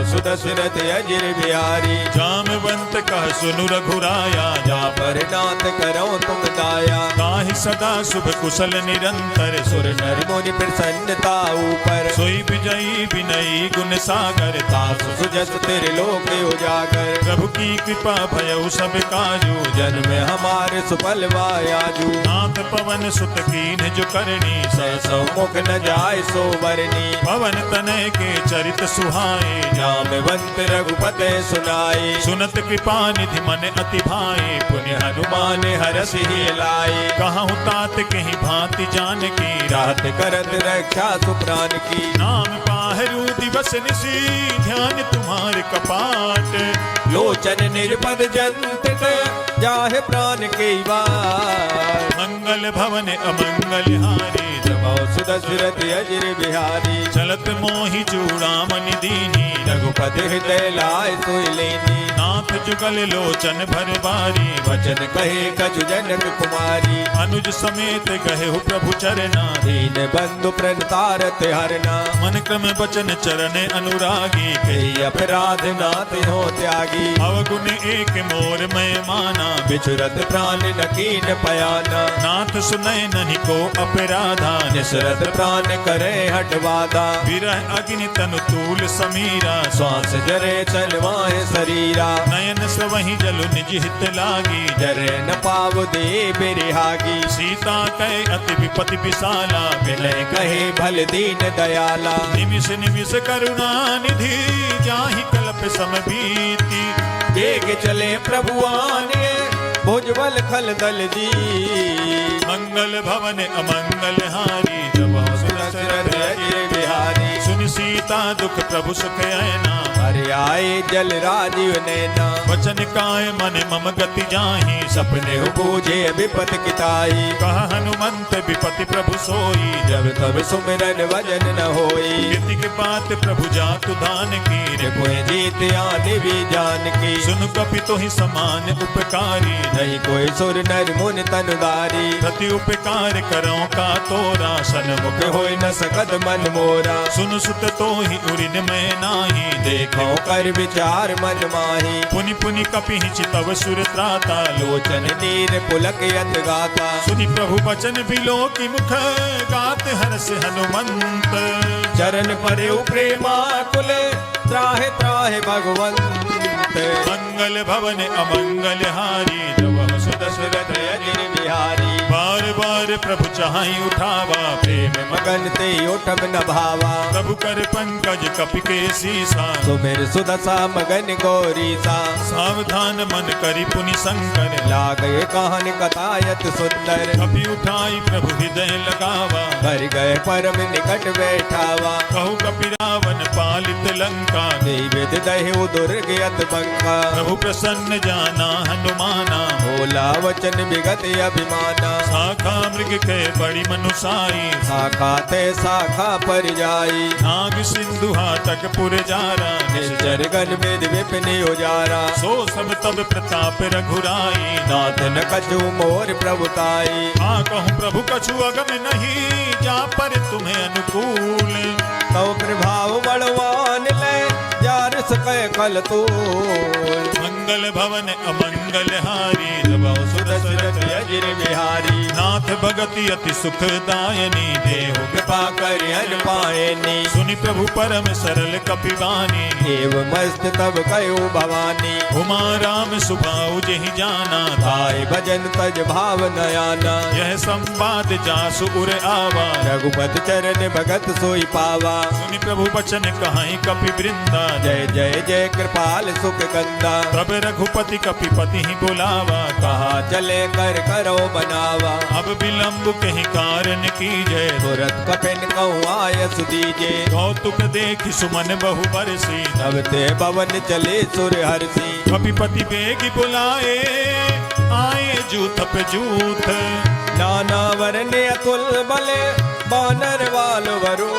सुदशरथ अजिर बिहारी। जामवंत कह सुनु रघुराया जा पर नाथ करो तुम दाया। ताहि सदा शुभ कुशल निरंतर सुर नर मुनि प्रसन्नता ऊपर, सोई विजयी विनयी गुण सागर तासु सुजस तेरे लोक उजागर। प्रभु की कृपा भयउ सब काजू जन्म हमारे सुफल वायाजू, नाथ पवन सुत कीन जो करनी सौ मुख न जाय सो बरनी। पवन तनय के चरित सुहाए जामवंत रघुपते सुनाए, सुनत कृपा निधि मन अति भाए पुण्य हनुमान हरस ही लाए। कहूँ तात कहीं भांति जान की रात करत रक्षा सुप्राण की, नाम पाहरू दिवस निशी ध्यान तुम्हारे कपाट। लोचन निर्पद जंत जाहे प्राण के वार। मंगल भवन अमंगल हारी सुदशरथ अजिर बिहारी, चलत मोहि चूड़ामणि दीनी रघुपति हृदय लाय सोई लेनी। नाथ जुगल लोचन भर बारी वचन कहे कछु जनक कुमारी, अनुज समेत गहे हो प्रभु चरना दीन बंधु प्रणतारत हरना। मन क्रम बचन चरण अनुरागी कही अपराध नाथ हो त्यागी, अवगुण एक मोर मैं माना बिछुरत प्राण नकीन पयाना। नाथ सुनय नहीं को अपराधा निसरत प्राण करे हटवादा, विरह अग्नि तनु तूल समीरा श्वास जरे चलवाए शरीरा। नयन सवहि जलु निज हित लागी जरे न पाव दे बिरहागी, सीता कहे अति विपति विशाला विनय कहे भल दीन दयाला। निमिष निमिष करुणा निधि जाहि कल्प समबीति बेग चले प्रभुआने भुजबल खल दल जी। मंगल भवन अमंगल हारी जब दशरथ अजिर बिहारी, सुन सीता दुख प्रभु सुख ऐना हरि आए जल राजीव नैना। वचन काय मन मम गति जाहि सपने बूझे विपत किताई, कह हनुमंत विपति प्रभु सोई जब तब सुमिरन वजन न होई। कीर्ति के बात प्रभु जातु दान की कोई जीत आने भी जान की, सुन कपि तो ही समान उपकारी नहीं कोई सुर नर मुनि तनुदारी। प्रति उपकार करो का तोरा सन्मुख होई न सकत मन मोरा, सुन सुत तो ही उरिन में नाही देखो कर विचार मन माही। पुनि पुनि कपि चितव सुर त्राता लोचन नीर पुलक यत गाता, सुनि प्रभु बचन बिलो की मुख गात हर्ष हनुमंत। चरण परे प्रेमा कुले त्राहे त्राहे भगवंत। मंगल भवन अमंगल हारी जब दशरथ अजिर बिहारी, बार बार प्रभु चाहि उठावा प्रेम मगन ते उठब न भावा। प्रभु कर पंकज कपि के सीसा सुमिर सुदशा मगन गौरीसा। सावधान मन करि पुनि शंकर लागे कहन कथायत सुंदर, कपि उठाई प्रभु हृदय लगावा। कर गए परम निकट बैठावा, कहु कपि रावण पालित लंका विद दहु दुर्ग यत बंका। प्रभु प्रसन्न जाना हनुमाना भोला वचन विगत अभिमाना। शाखा मृग के बड़ी मनुसाई शाखा ते शाखा पर जाई, नाग सिंधु हाटक पुर जारा निश्चर गन वेद विपिन उजारा। सो सब तब प्रताप रघुराई नाथ न कछु मोर प्रभुताई। हाँ कहूँ प्रभु कछु अगम नहीं जा पर तुम्हें अनुकूल। तो प्रभाव बलवान ले जार सके कल तूल। मंगल भवन अमंगल हारी जब दशरथ अजिर बिहारी, नाथ भगति अति सुखदायनी देहु कृपा कर हर पायनी। सुनि प्रभु परम सरल कपिवानी देव मस्त तब कयो भवानी। उमा राम सुभाऊ जहि जाना धाय भजन तज भाव नयाना। यह संवाद जासु उर आवा रघुपत चरण भगत सोई पावा। सुनि प्रभु बचन कहाई कपि वृंदा जय जय जय कृपाल सुख कंदा। तब रघुपति कपिपति ही बुलावा कहा चले कर करो बनावा। अब विलंब कहीं कारण कीजय तुरत कपिन कहूँ आयस दीजे। कौतुक देख सुमन बहु बरसी तब ते भवन चले सुर हरसी। कपिपति बेगी बुलाए आए जूथ पे जूथ। नाना वरने अतुल बले बानर वाल वरो।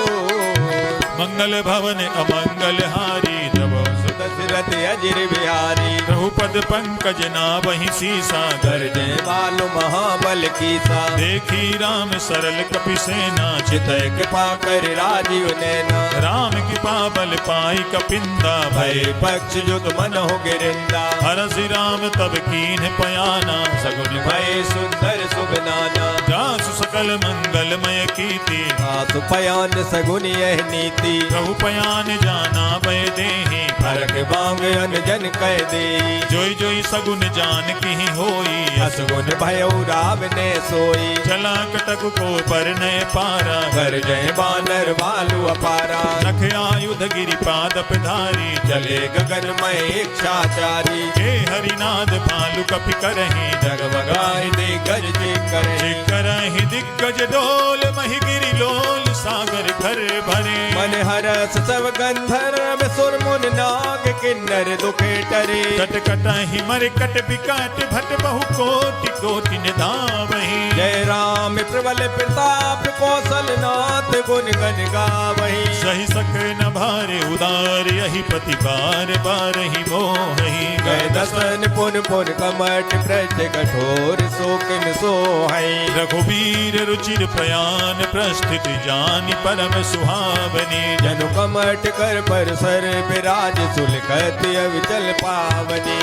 मंगल भवन अमंगल हारी जब दशरथ अजिर बिहारी। प्रभुपद पंकज ना वही सीसा गर्जे वालो महाबल कीसा। देखी राम सरल कपि सेना चितय कृपा कर राजीव नैना। राम कृपा बल पाई कपिंदा भय पक्ष युग मन हो गिरिंदा। हरसि राम तब कीन पयाना सगुन भय सुंदर शुभ नाना जासु सकल मंगलमय कीर्ति आसु पयान सगुन यह नीति प्रभु पयान जाना भय देहि फरक बांग अनजन कह दे जोई जोई सगुन जान की होई असगुन भय राव ने सोई चला कटक को पर नय पारा कर जय बानर भालू अपारा नख आयुध गिरि पादप धारी चले गगन में इच्छाचारी हे हरिनाद भालु कपि करहि जगमगाए दे गज जे करे करहि दिग्गज डोल महि गिरि लोल सागर घर भरे मन हरस सब गंधर्व सुर मुन नाग किन्नर दुखे टरे कट कटहि मर कट बिकट भट बहु कोटि कोटि निधावहि जय राम प्रबल प्रताप कौशल नाथ गुण गण गावहि सही सक न भारे उदार यही पति बार बार ही मोहि गए दसन पुन पुन कमट प्रज कठोर शोकन सोहै रघुवीर रुचिर प्रयाण प्रस्थित जानि परम सुहावनी जनु कमट कर पर सर विराज सुलखत अविचल पावनी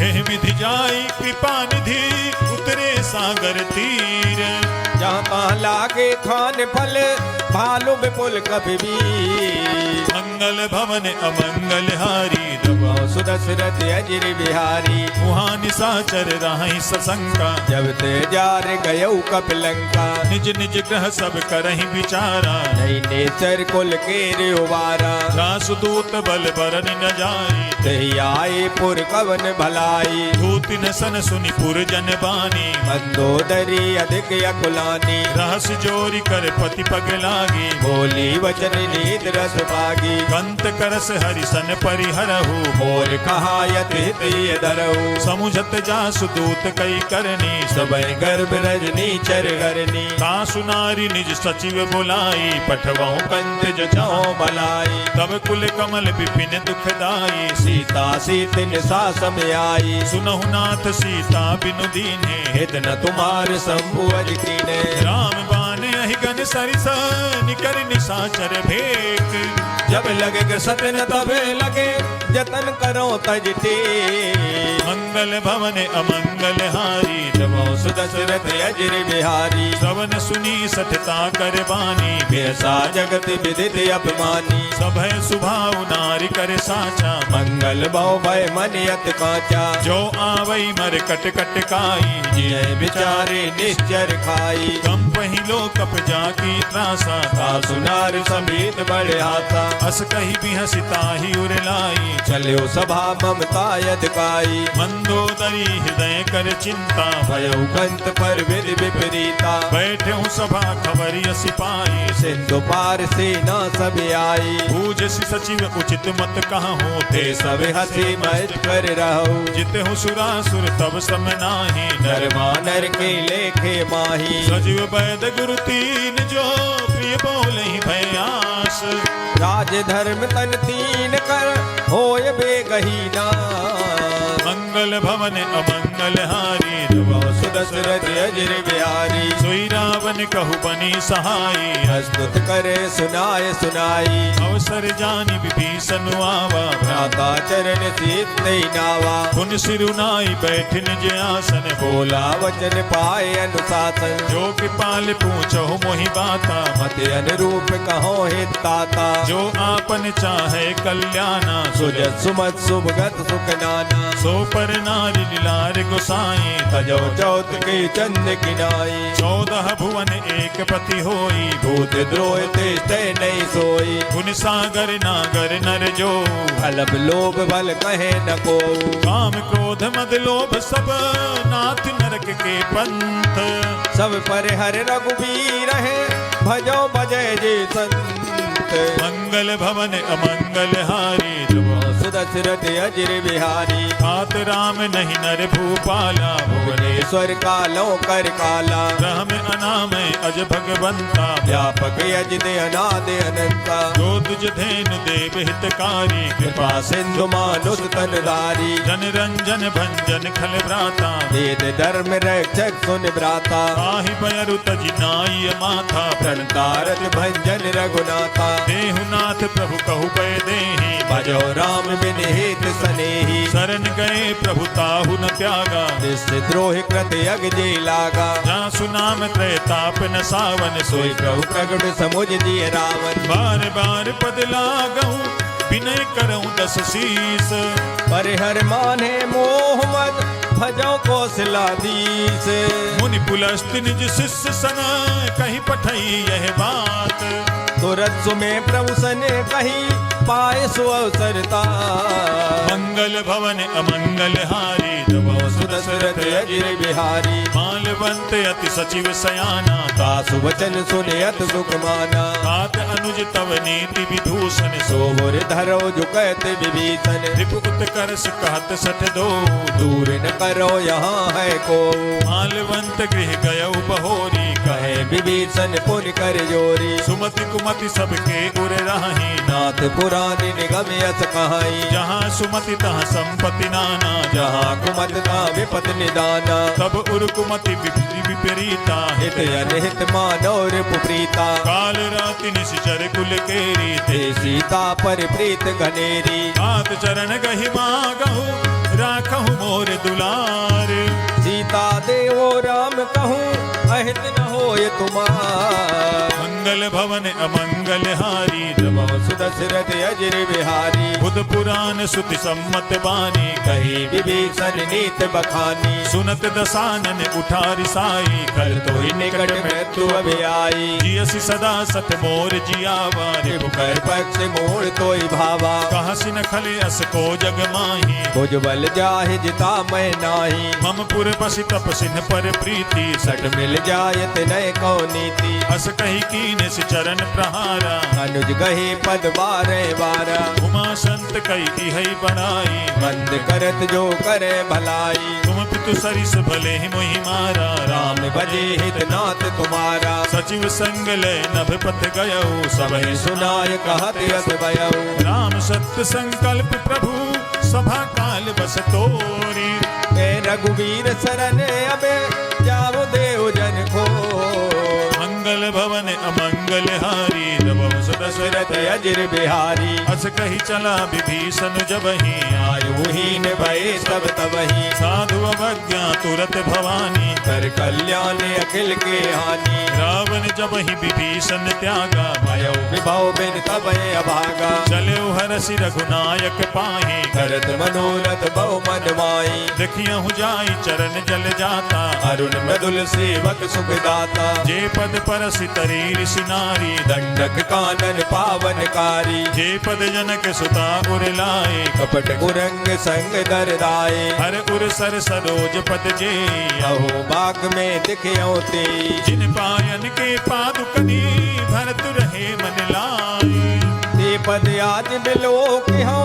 हे विधि जाई कृपा निधि उतरे सागर तीर जहाँ तहाँ लागे खान फल भालू विपुल कभी भी मंगल भवन अमंगल हारी सुदशरथ अजिर बिहारी मुहा निशाचर राहि सशंका जब ते जार गयऊ कपिलंका निज निज ग्रह सब करहि विचारा नहीं नेचर कुल के उबारा रासुदूत बल बरन न जाई तही आए पुर कवन भलाई धूति न सन सुनि पुर जन बानी मंदोदरी अधिक अकुलानी रहस जोरी कर पति पग लागी बोली वचन नीत रस पागी कंत करस हरिसन परिहरहु मोर कहा यति दरऊ समुझत जासु दूत कई करनी सबय गर्भ रजनी चर गरनी तासु नारी निज सचिव बुलाई पठवाऊं कंत जचाओ बलाई तब कुल कमल विपिन दुखदाई सीता सीतिन सासम आई सुनहु नाथ सीता बिनु दीन्हे हित न तुम्हार संभुअज कीने राम बाने अहिगन सरिस निकर निशाचर भेक जब लगे सतन तबे लगे जतन करो तजते मंगल भवन अमंगल हारी जबो सुदशरथ अजिर बिहारी सवन सुनी सठता कर बानी बेसा जगत विदित अपमानी सभय सुभाव नारी कर साचा मंगल बहु भय मन यत काचा जो आवई मर कट कट काई जय बिचारे निश्चर खाई कम पहिलो कप जाकी त्रासा सुनार समीत बड़े हाथा अस कही भी हसिताही उरलाई चलो सभा ममता यदकाई मंदोदरी हृदय कर चिंता भयउ कंत पर विधि विपरीता बैठे हूँ सभा खबरिय सिपाही सिंधु पार सेना सब आई पूज सचिव उचित मत कहाँ होते ते सब हंसी मत कर रहो जिते हूँ सुरासुर तब सम नाही नर मानर के लेखे माही सजीव वैद गुरु तीन जो प्रिय बोले भयास राज धर्म तन तीन कर होय बेगहीना मंगल भवन अमंगल हारी सुदशरथ अजिर बिहारी सोई रावण कहु बनी सहाई हस्तुत करे सुनाए सुनाई अवसर जानि विभीषण आवा भ्राता चरण सीत नहीं नावा पुन सिरुनाई बैठ निज आसन बोला वचन पाए अनुशासन जो कृपाल पूछो मोहि बाता मत अनुरूप कहो हित ताता जो आपन चाहे कल्याणा सुजत सुमत सुभगत सुख नाना सो पर नारी लीलार गोसाई तजो चौथ के चंद किनाई 14 भुवन एक पति होई भूत द्रोह ते नहीं सोई गुण सागर नागर नर जो अलप लोभ बल कहे न को काम क्रोध मद लोभ सब नाथ नरक के पंथ सब पर हर रघुबीर है भजो भजय जे संत मंगल भवन अमंगल हारी सुदशरथ अजिर बिहारी तात राम नहीं नर भूपाला भुवनेश्वर कालो कर काला राम अनामय अज भगवंता व्यापक यज दे अनाद अनंता जो तुझ धेनु देव हितकारी कृपा सिंधु मानुष तनधारी जन रंजन भंजन खल भ्राता वेद धर्म रक्षक सुन भ्राता आहि बयरु तज नाई माथा प्रणतारत भंजन रघुनाथा देहुनाथ प्रभु कहु पै देहि भजो राम बिन हित सनेही शरण गए प्रभु ताहु न त्यागा निश्चित द्रोह कृत सुरत यग जे लागा। जहाँ सुनाम त्रैताप न सावन सोई सोई प्रभु प्रगट समुझ दिए रावण। बार बार पद लागहूँ विनय करऊँ दस शीस। परिहर माने मोह मद भजो कौशलाधीश। मुनि पुलस्त निज शिष्य सन कहीं पठई यह बात। तुरत सुमे प्रभु सने कही पाए सो अवसरता। मंगल भवन अमंगल हारी दबो सुदशरथ अजिर बिहारी। मालवंत अति सचिव सयाना दासु वचन सुने अत सुख माना। तात अनुज तव नीति विभूषण सो सोमुर धरो झुकत विभीषण। रिपु उत्कर्ष कहत सठ दो दूर न करो यहाँ है को। मालवंत गृह गयउ बहोरी कहे विभीषण पुन कर जोरी। सुमति कुमति सबके उर राही नाथ पुराण निगम यस कहाई। जहाँ सुमति तहाँ संपत्ति नाना जहाँ कुमत ना विपत निदाना। तब उर कुमति विपरीता हित अनहित मानव रिपुप्रीता। काल राति निश्चर कुल केरी ते सीता पर प्रीत घनेरी। हाथ चरण गहि मागहु राखहु मोर दुलार। सीता देवो राम कहूँ अहित न होय तुमार। मंगल भवन अमंगल हारी नमो सुदशरथ अजिर बिहारी। बुध पुराण सुति सम्मत बानी कही विभीषण नीत बखानी। सुनत दसानन उठारी साई कल तो ही निकट मृत्यु अभी आई। जियसि सदा सत मोर जियावा रिपु कर पक्ष मोड़ तोय भावा। कहाँ सिन खले अस को जग माही भुज बल जाहि जिता मैं नाही। मम पुर बसि तप सिन पर प्रीति सट मिल जायत नय को नीति। अस कही कीन से चरण प्रहारा अनुज गहे पद बारे बारा। उमा संत कई है बनाई बंद करत जो करे भलाई। तुम पितु सरिस भले ही मोहि मारा राम भजे हित नाथ तुम्हारा। सचिव संग ले नभ पथ गयऊ सब सबहि सुनाय कहत यस भयऊ। राम सत्य संकल्प प्रभु सभा काल बस तोरी ए रघुवीर शरण अबे जाओ देव जन को। मंगल भवन अमंगल हारी नभो दशरथ अजिर बिहारी। अस कही चला विभीषण जबहि आयु हीन भये सब तबहि। साधु अवज्ञा तुरत भवानी कर कल्याण अखिल के हानि। रावण जबहि विभीषण त्यागा भयो विभव बिन तबे अभागा। चले हरसि रघुनायक पाहि करत मनोरथ बहु मन माई। देखियहु जाई चरण जल जाता अरुण मृदुल सेवक सुखदाता। जे पद परसि तरी ऋषि नारी दंडक कानन पावनकारी। जे पद जनक सुता उर लाए कपट कुरंग संग दरदाए। हर उर सर सरोज पद जे अहो बाग में दिखयो ते। जिन पायन के पादुकनी भरत रहे मन लाए ते पद आज मिलो कि हो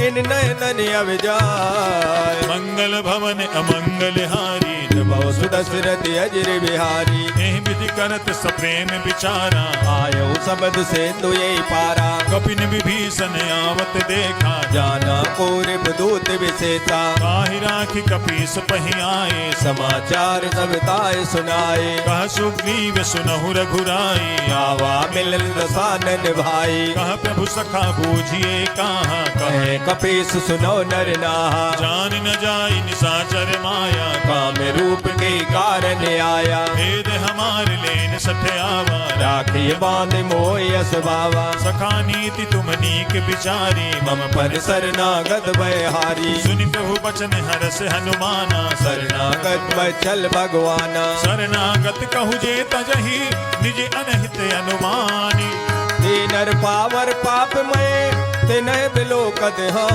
इन नयन अविजाय। मंगल भवन अमंगल हारी नमो सुदशरथ अजिर बिहारी। एहि विधि करत सप्रेम विचारा आयो सबद से तुये पारा। कपिन विभीषण आवत देखा जाना कोरिब दूत विशेषा। काहि राखि कपीस पहि आए समाचार सब ताय सुनाए। कह सुग्रीव सुनहु रघुराई आवा मिलल दसानन भाई। कह प्रभु सखा बूझिए कहाँ कहे कपीस सुनो नर नाहा। जान न जाई निशाचर माया काम रूप के कारण आया। भेद हमार लेन सठ आवा राखिए बांध मोयस बावा। सखा नीति तुम नीक विचारी मम पर शरणागत भयहारी। सुनि प्रभु बचन हरस हनुमाना शरणागत बचल भगवाना। शरणागत कहु जे तजहि निज अनहित अनुमानी ते नर पावर पाप मय ते नय बिलोकत हाँ।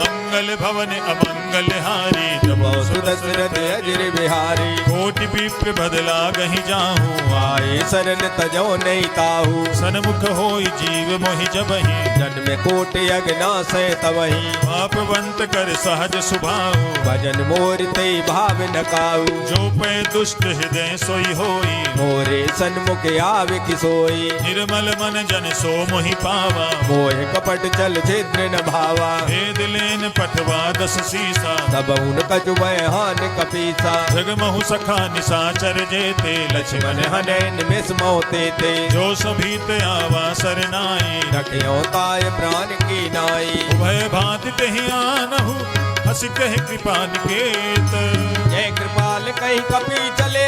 मंगल भवन अमंगल हारी नमो सुदशरथ अजिर बिहारी। कोटि विप्र बदला गहि जाहू आए शरण तजो नहीं ताहू। सन्मुख होई जीव मोहि जबहि जन्म कोटि अगना से तवही। पापवंत कर सहज सुभाऊ भजन मोर ते भाव न काऊ। जो पै दुष्ट हृदय सोई होई मोरे सन्मुख आवे किसोई। निर्मल मन जन सो मोहि पावा मोह कपट चल छिद्र न भावा। भेद लेन पठवा दस सीसा तब उन कछु हान कपीसा। जगमहु सखा निशाचर जेते लक्ष्मण हने निमिष मोते ते। जो सभी ते आवा सरनाई रखियो ताय प्राण की नाई। उभय भांति तेहि आनहु हस कह कृपा निकेत जय कृपाल कहीं कपी चले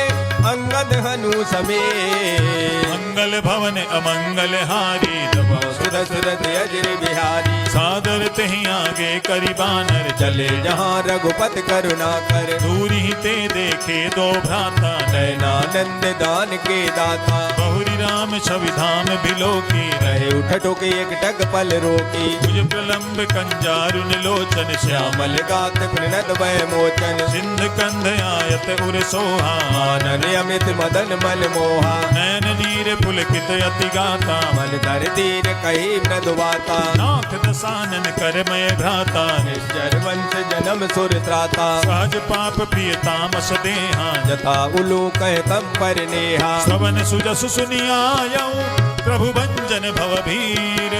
अंगद हनु समेत मंगल भवन अमंगल हारी दबा सुदशरथ अजर बिहारी सादर तही आगे करी बानर चले जहाँ रघुपति करुणा कर दूरी ही ते देखे दो भ्राता नयनानंद दान के दाता बहुरी राम छवि धाम बिलो की रहे उठ टोके एक टक पल रोकी भुज प्रलंब कंजारुन लोचन श्याम श्यामल गात प्रणत भय मोचन सिंध कंध आयत उर सोहा आनन अमित मदन मन मोहा नैन नीर पुलकित अति गाता मन धर दीन कही न दुबाता नाथ दसानन करमय भ्राता निश्चर वंश जन्म सुर त्राता सहज पाप प्रिय तामस देहा जथा उलू कह तम पर नेहा श्रवण सुजसु सुनियायऊ प्रभु भंजन भव भीर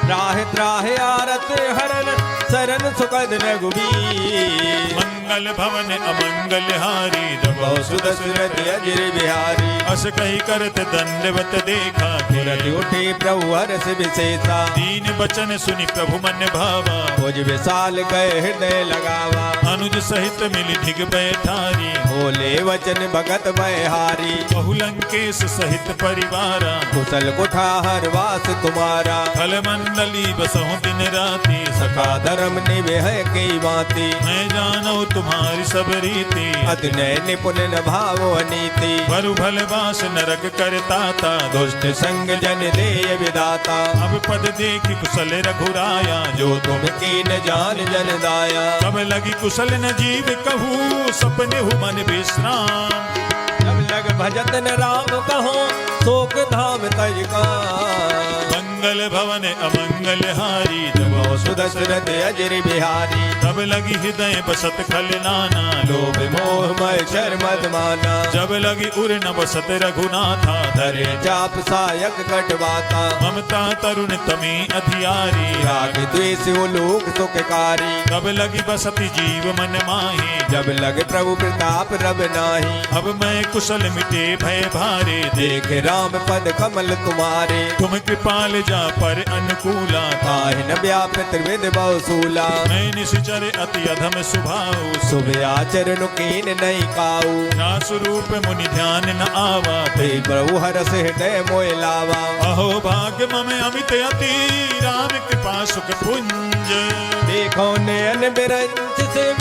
राह त्राह आरत हरन सरन सुखद रघुबीर मंगल भवन अमंगल हारी दबो सुदशरथ अजर बिहारी अस कही करत दंडवत देखा तुरत उठे प्रभु हरस विशेषा दीन बचन सुनि प्रभु मन भावा भुज विशाल गए हृदय लगावा अनुज सहित मिली ढिग बैठारी बोले वचन भगत बहारी बहुलंकेश सहित परिवारा कुशल कुठार वास तुम्हारा फल मंडली बसहु दिन राति सखा धर्म निवेह की बाती मैं जानू तुम्हारी सब रीति अति नय निपुण न भाव अनीति बरु भल बास नरक करताता दुष्ट संग जन देय विदाता अब पद देखी कुशल रघुराया जो तुम कीन जान जन दाया तब लगी कुशल न जीव कहूँ सपने हु मन विश्राम जब लग भजत न राम कहो शोक धाम तज का मंगल भवन अमंगल हारी दबो सुदशरथ अजर बिहारी तब लगी हृदय बसत खल नाना लोभ मोह मय शर मद माना जब लगी उर न बसत रघुनाथा धरे चाप सायक कटवाता ममता तरुण तमी अधियारी राग द्वेष लोक सुखकारी तब लगी बसती जीव मन माही जब लग प्रभु प्रताप रब नाही अब मैं कुशल मिटे भय भारे देख राम पद कमल तुम्हारे तुम कृपाल जा पर अनुकूला ताहि न व्याप त्रिविध बहुसूला मैं निश्चर अति अधम सुभाऊ शुभ आचरण कीन नहीं काऊ ना स्वरूप मुनि ध्यान न आवा ते प्रभु हरस हृदय मोय लावा अहो भाग्य मम अमित अति राम कृपा सुख पुंज देखो नयन बिरंच से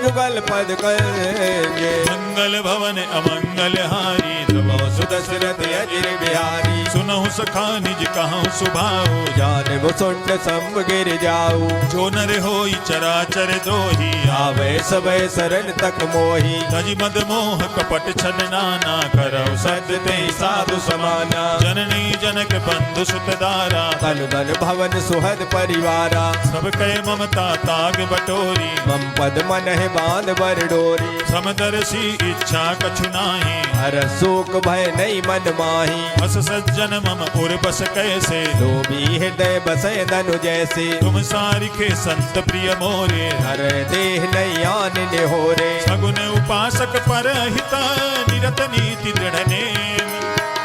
जुगल पद करेंगे मंगल भवन अमंगल हारी दबो सुदशरथ अजर बिहारी सुनहु सखा निज कहूँ सुभाओ जान वो सुंड संग गिर जाऊ जो नर होई चराचर द्रोही आवे सबे शरण तक मोही तज मद मोह कपट छल नाना करौ सत्य ते साधु समाना जननी जनक बंधु सुत दारा तन धन भवन सुहद परिवारा सब कह ममता ताग बटोरी मम पद मन है बांध बर डोरी समदर्शी इच्छा कछु नाही हर शोक भय नहीं मन माही बस सज्जन मम उर बस कैसे लोभी हृदय बसय धनु जैसे तुम सारिखे संत प्रिय मोरे हर देह नहीं आन निहोरे सगुन उपासक पर हिता निरत नीति दृढ़ नेम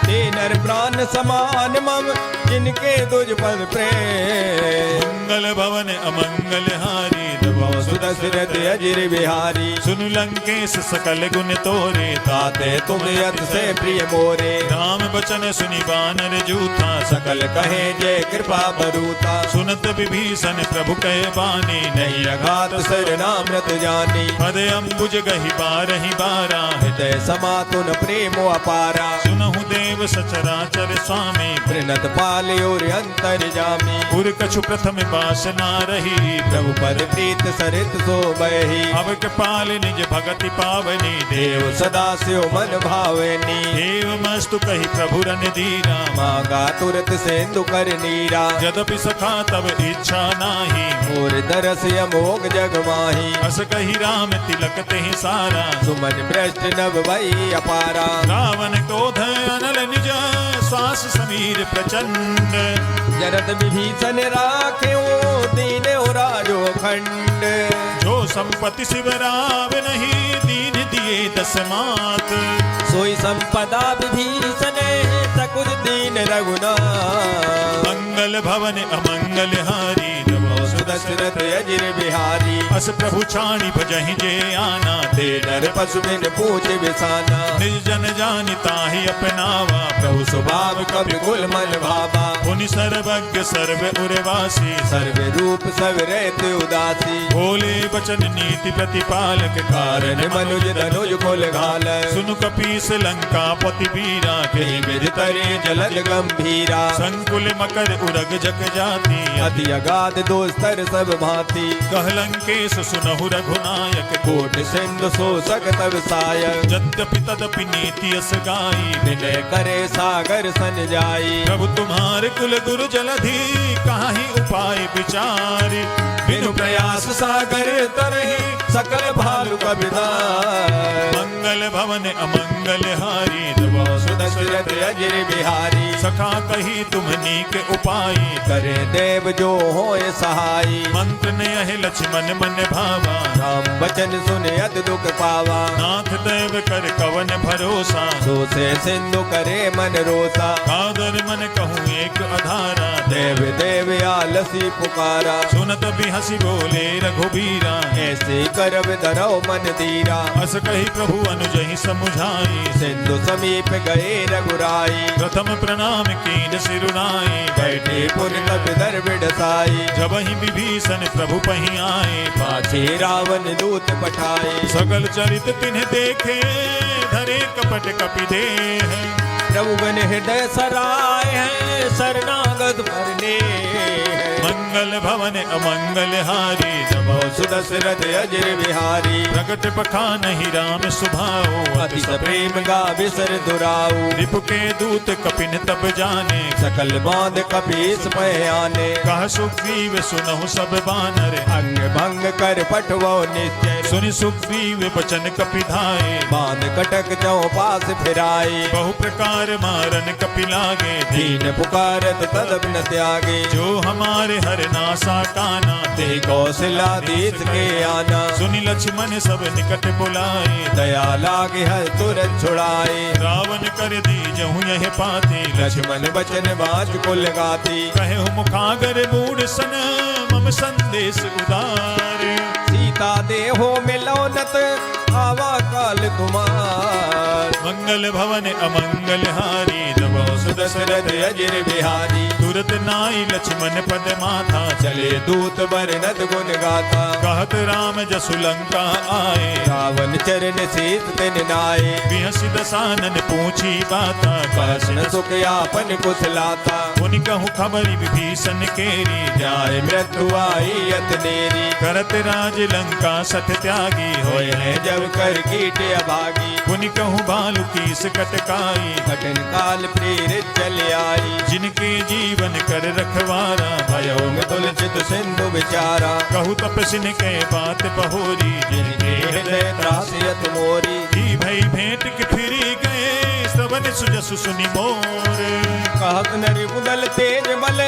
ते नर प्राण समान मम जिनके तुझ पद प्रेम मंगल भवन अमंगल हारी दबो सुदशरथ अजर बिहारी सुनु लंकेश सकल गुण तोरे ताते तुम अत से प्रिय मोरे राम बचन सुनि बानर जूथा सकल कहे जय कृपा बरूता सुनत विभीषण प्रभु कहे बानी नहीं अघात शरणामृत जानी पद अम्बुज गहि बारहि बारा हृदय समातुन प्रेमो अपारा सुनहु देव सचराचर स्वामी प्रणत पाले और अंतर जामी पुर कछु प्रथम बासना रही प्रभु पद प्रीत सरित सो बही अब के पाल निज भगति पावनी देव देव सदा से मन भावनी देव मस्तु कही प्रभु रन दीरा मांगा तुरत सेंदु कर नीरा यद्यपि सखा तब इच्छा नाही मोर दरस अमोघ जग माही अस कही राम तिलक तेहि सारा सुमन भ्रष्ट नभ भई अपारा रावण क्रोध अनल निज श्वास समीर प्रचंड जरत विभीषण राखे दीन राजो खंड जो संपत्ति शिवराव नहीं दीन दिए दस मात सोई संपदा विभीषण सकुल दीन रघुनाथ मंगल भवन अमंगल हारी दबो दशरथ अजिर बिहारी। अस प्रभु छाणी भजहि जे आना, ते नर पशु बिन पूछ बिसाना। निज जन जानिता ही अपनावा, प्रभु स्वभाव कवि कुल मन भावा। पुनि सर्वज्ञ सर्व उर्वासी, सर्व रूप सब रहते उदासी। बोले बचन नीति प्रतिपालक, कारण मनुज धनुज कुल घाल। सुनु कपीस लंका पति वीरा, कहीं बिज तरे जलद गंभीरा। संकुल मकर उरग जग जाति, अति अगाध दोस्तर सब भांति। कह लंकेश सुनहु रघुनायक, कोट सिंधु शोषक तब सायक। यद्यपि तदपि नीति अस गाई, विनय करे सागर सन जाई। प्रभु तुम्हारे कुल गुरु जलधि, काहि उपाय विचारी। बिनु प्रयास सागर तरहि, सकल भालु कबिधार। मंगल भवन अमंगल हारी, दशरथ अजिर बिहारी। सखा कही तुमनी के उपाय, करे देव जो होय सहाई। मंत्र ने यह लक्ष्मण मन भावा, राम बचन सुने अत दुख पावा। नाथ देव कर कवन भरोसा, सो से सिंधु करे मन रोसा। कादर मन कहूँ एक अधारा, देव देव आलसी पुकारा। सुनत भी हंसी बोले रघुबीरा, ऐसे करब धरौ मन धीरा। अस कही प्रभु अनुजहि समुझाई, सिंधु समीप गए रघुराई। प्रथम प्रणाम कीन सिरुनाई, बैठे पुर कप दर बिडसाई। जब ही विभीषण प्रभु पही आए, पाछे रावण दूत पठाए। सकल चरित तिन्ह देखे, धरे कपट कपि देह। प्रभु बन हृदय सराय है, शरणागत भरने। मंगल भवन अमंगल हारी, जबो सुदशरथ अजिर बिहारी। प्रगट बखान ही राम सुभाओ, अति प्रेम गा बिसर दुराऊ। रिपु के दूत कपिन तब जाने, सकल बांध कपीस पय आने। कह सुग्रीव सुनहु सब बानर, अंग भंग कर पठवो निश्चय। सुनि सुग्रीव बचन कपि धाये, बांध कटक चौपास फिराए। बहु प्रकार मारन कपि लागे, दीन पुकारत तदप न त्यागे। जो हमारे हर नासा काना, ते कौशलाधीश के आना। सुनि लक्ष्मण सब निकट बुलाए, दया लागे हर तुरंत छुड़ाए। रावण कर दीजहु यह पाते, लक्ष्मण बचन बाज कुल गाती। कहु मुखागर मूढ़ सन, मम संदेश उदार। सीता देहो मिलौनत, आवा काल कुमार। मंगल भवन अमंगल हारी, जबो सुदशरथ अजिर बिहारी। तुरत नाई लक्ष्मण पद माथा, चले दूत बरनत गुण गाथा। कहत राम जसु लंका आए, रावण चरण शीत तिन नाये। बिहसि दसानन पूछी बाता, कहसन सुख यापन कुशलाता। पुनि कहूँ खबरि विभीषण केरी, जाय मृत्यु आई अतनेरी। करत राज लंका सत त्यागी, होय है जब कर कीट अभागी। पुनि कहूँ बालु कीस कटकाई, कठिन काल प्रेरित चल आई। जिनके जीवन कर रखवारा, भयो में तुलसित सिंधु विचारा। कहु तपसिन के बात बहोरी, जिनके हृदय त्रासियत मोरी। ही भई भेंट के फिरी गए, श्रवण सुजसु सुनि मोर। कहत नरि उदल तेज बल,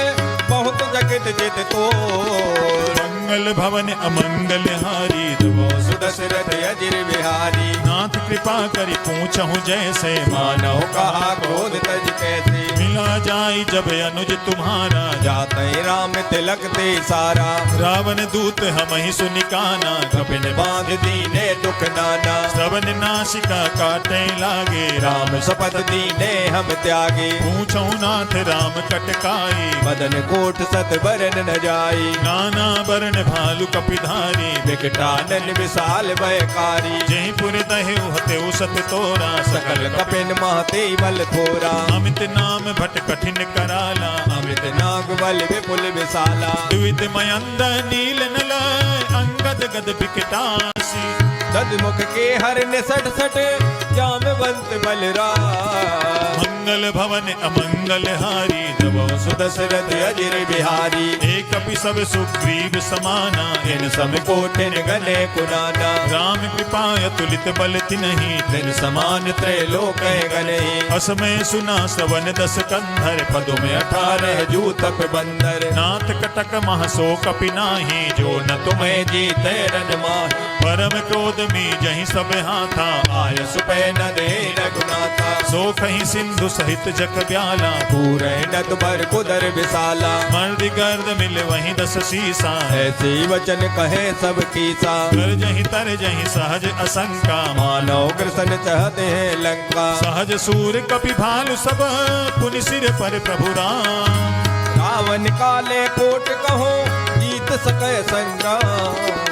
बहुत जगत जित तोर। मंगल भवन अमंगल हारी, जबो सुदशरथ अजिर बिहारी। नाथ कृपा करि पूछहु जैसे, मानव कहा क्रोध तज कैसे। मिला जाई जब अनुज तुम्हारा, जाते राम तिलक ते सारा। रावण दूत हम ही सुनिकाना, कपिन बांध दीने दुख नाना। श्रवण नासिका काटे लागे, राम शपथ दीने हम त्यागे। पूछहु नाथ राम कटकाई, मदन कोट सत बरन न जाई। नाना बरन भालु कपिधारी, विकटानन विशाल भयकारी। जहि पुर दहेउ हतेउ सत तोरा, सकल कपिन महते बल थोरा। अमित नाम भट कठिन कराला, अमृत नाग बल विपुल विशाला। द्वित मयंद नील नल, अंगद गद विकटासी। तदमुख के हर निसट सट, जामवंत बलराम। मंगल भवन अमंगल हारी, जबो सुदशरथ अजिर बिहारी। एक कपि सब सुग्रीव समाना, इन सब कोटिन गने कुनाना। राम कृपा अतुलित बल तिन्हि, दिन समान त्रैलोक गनहि। असमय सुना श्रवण दस कंधर, पदों में 18 जूतप बंदर। नाथ कटक महसो कपि नाही, जो न तुम्हें जीते रन माही। परम क्रोध मी जहि सब हाथा, आय सुपै न दे रघुनाथा। सो कहीं सिंधु सहित जग ब्याला, पूरे नद पर कुदर विशाला, मर्द गर्द मिल वहीं 10 शीसा, ऐसे वचन कहे सब कीसा, कर जहीं तर जहीं सहज असंका, मानव कृष्ण चाहते हैं लंका, सहज सूर कपि भालु सब, पुनि सिर पर प्रभु राम, रावण काले कोट कहो जीत सके संग्राम,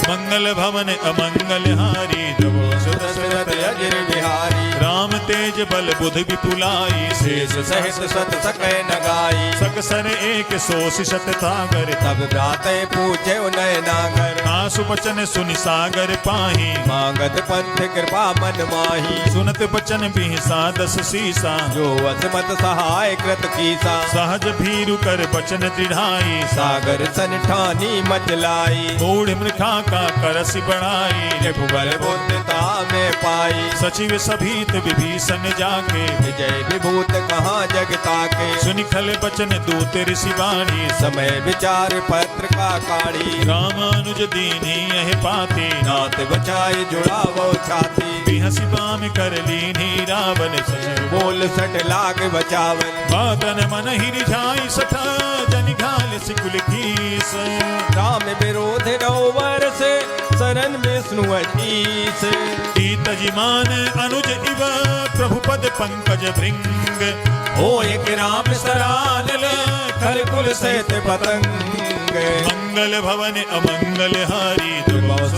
मंगल भवन अमंगल हारी, द्रवो दशरथ अजर बिहारी, राम तेज बल बुध विपुलाई, शेष सहित सत सके नगाई, सकसर एक सोष शत तागर, तब भ्राते पूछे उनय नागर, आसु बचन सुनि सागर पाही, मांगत पंथ कृपा मन माही, सुनत बचन बिहसा 10 शीसा, जो असमत सहाय कृत कीसा, सहज भीरु कर बचन दृढ़ाई, सागर सन ठानी मचलाई, मूढ़ मृखा का करसि बढ़ाई, रघुबर बुद्धता में पाई, सचिव सभीत विभीषण जाके, विजय विभूत कहाँ जगता के, सुनि खल बचन दूत ऋषि वाणी, समय विचार पत्र का काढ़ी, रामानुज दीनी यह पाते, नाथ बचाए जुड़ावो छाती, बिहसि बाम कर लीनी रावण सजन, बोल सट लाग बचावन, बादन मन ही रिझाई सठा, जनि घाल सिकुल कीस, राम विरोध रौ वर्ष, शरण विष्णु अधीश, तजिमान अनुज इव प्रभु पद पंकज भृंग, हो एक राम सरानल, खल कुल सहित पतंग, मंगल भवन अमंगल हारी,